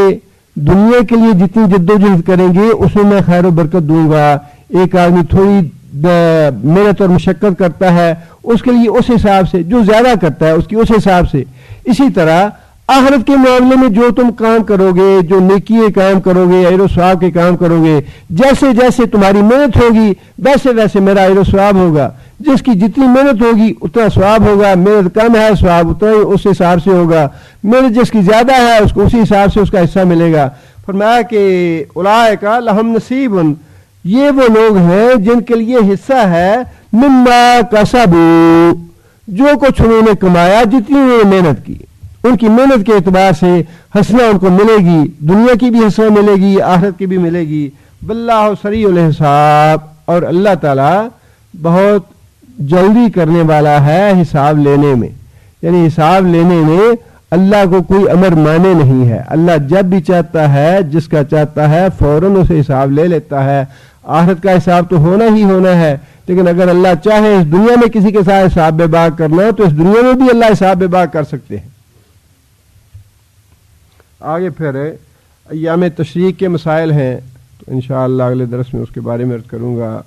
دنیا کے لیے، جتنی جدوجہد کریں گے اس میں خیر و برکت دوں گا. ایک آدمی تھوڑی محنت اور مشقت کرتا ہے اس کے لیے اس حساب سے، جو زیادہ کرتا ہے اس کی اس حساب سے. اسی طرح آخرت کے معاملے میں جو تم کام کرو گے، جو نیکی کام کرو گے، اجر و ثواب کے کام کرو گے، جیسے جیسے تمہاری محنت ہوگی ویسے ویسے میرا اجر و ثواب ہوگا. جس کی جتنی محنت ہوگی اتنا ثواب ہوگا، محنت کم ہے ثواب اتنا ہی اس حساب سے ہوگا، محنت جس کی زیادہ ہے اس کو اسی حساب سے اس کا حصہ ملے گا. فرمایا کہ اولئک لہم نصیب، یہ وہ لوگ ہیں جن کے لیے حصہ ہے مما کسبوا، جو کچھ انہوں نے کمایا، جتنی انہوں نے محنت کی، ان کی محنت کے اعتبار سے حسنہ ان کو ملے گی، دنیا کی بھی حسنہ ملے گی، آخرت کی بھی ملے گی. واللہ سریع الحساب، اور اللہ تعالیٰ بہت جلدی کرنے والا ہے حساب لینے میں. یعنی حساب لینے میں اللہ کو کوئی امر مانے نہیں ہے. اللہ جب بھی چاہتا ہے، جس کا چاہتا ہے فوراً اسے حساب لے لیتا ہے. آخرت کا حساب تو ہونا ہی ہونا ہے، لیکن اگر اللہ چاہے اس دنیا میں کسی کے ساتھ حساب بے باک کرنا تو اس دنیا میں بھی اللہ حساب بے باک کر سکتے ہیں. آگے پھر ایام تشریق کے مسائل ہیں تو انشاءاللہ اگلے درس میں اس کے بارے میں عرض کروں گا.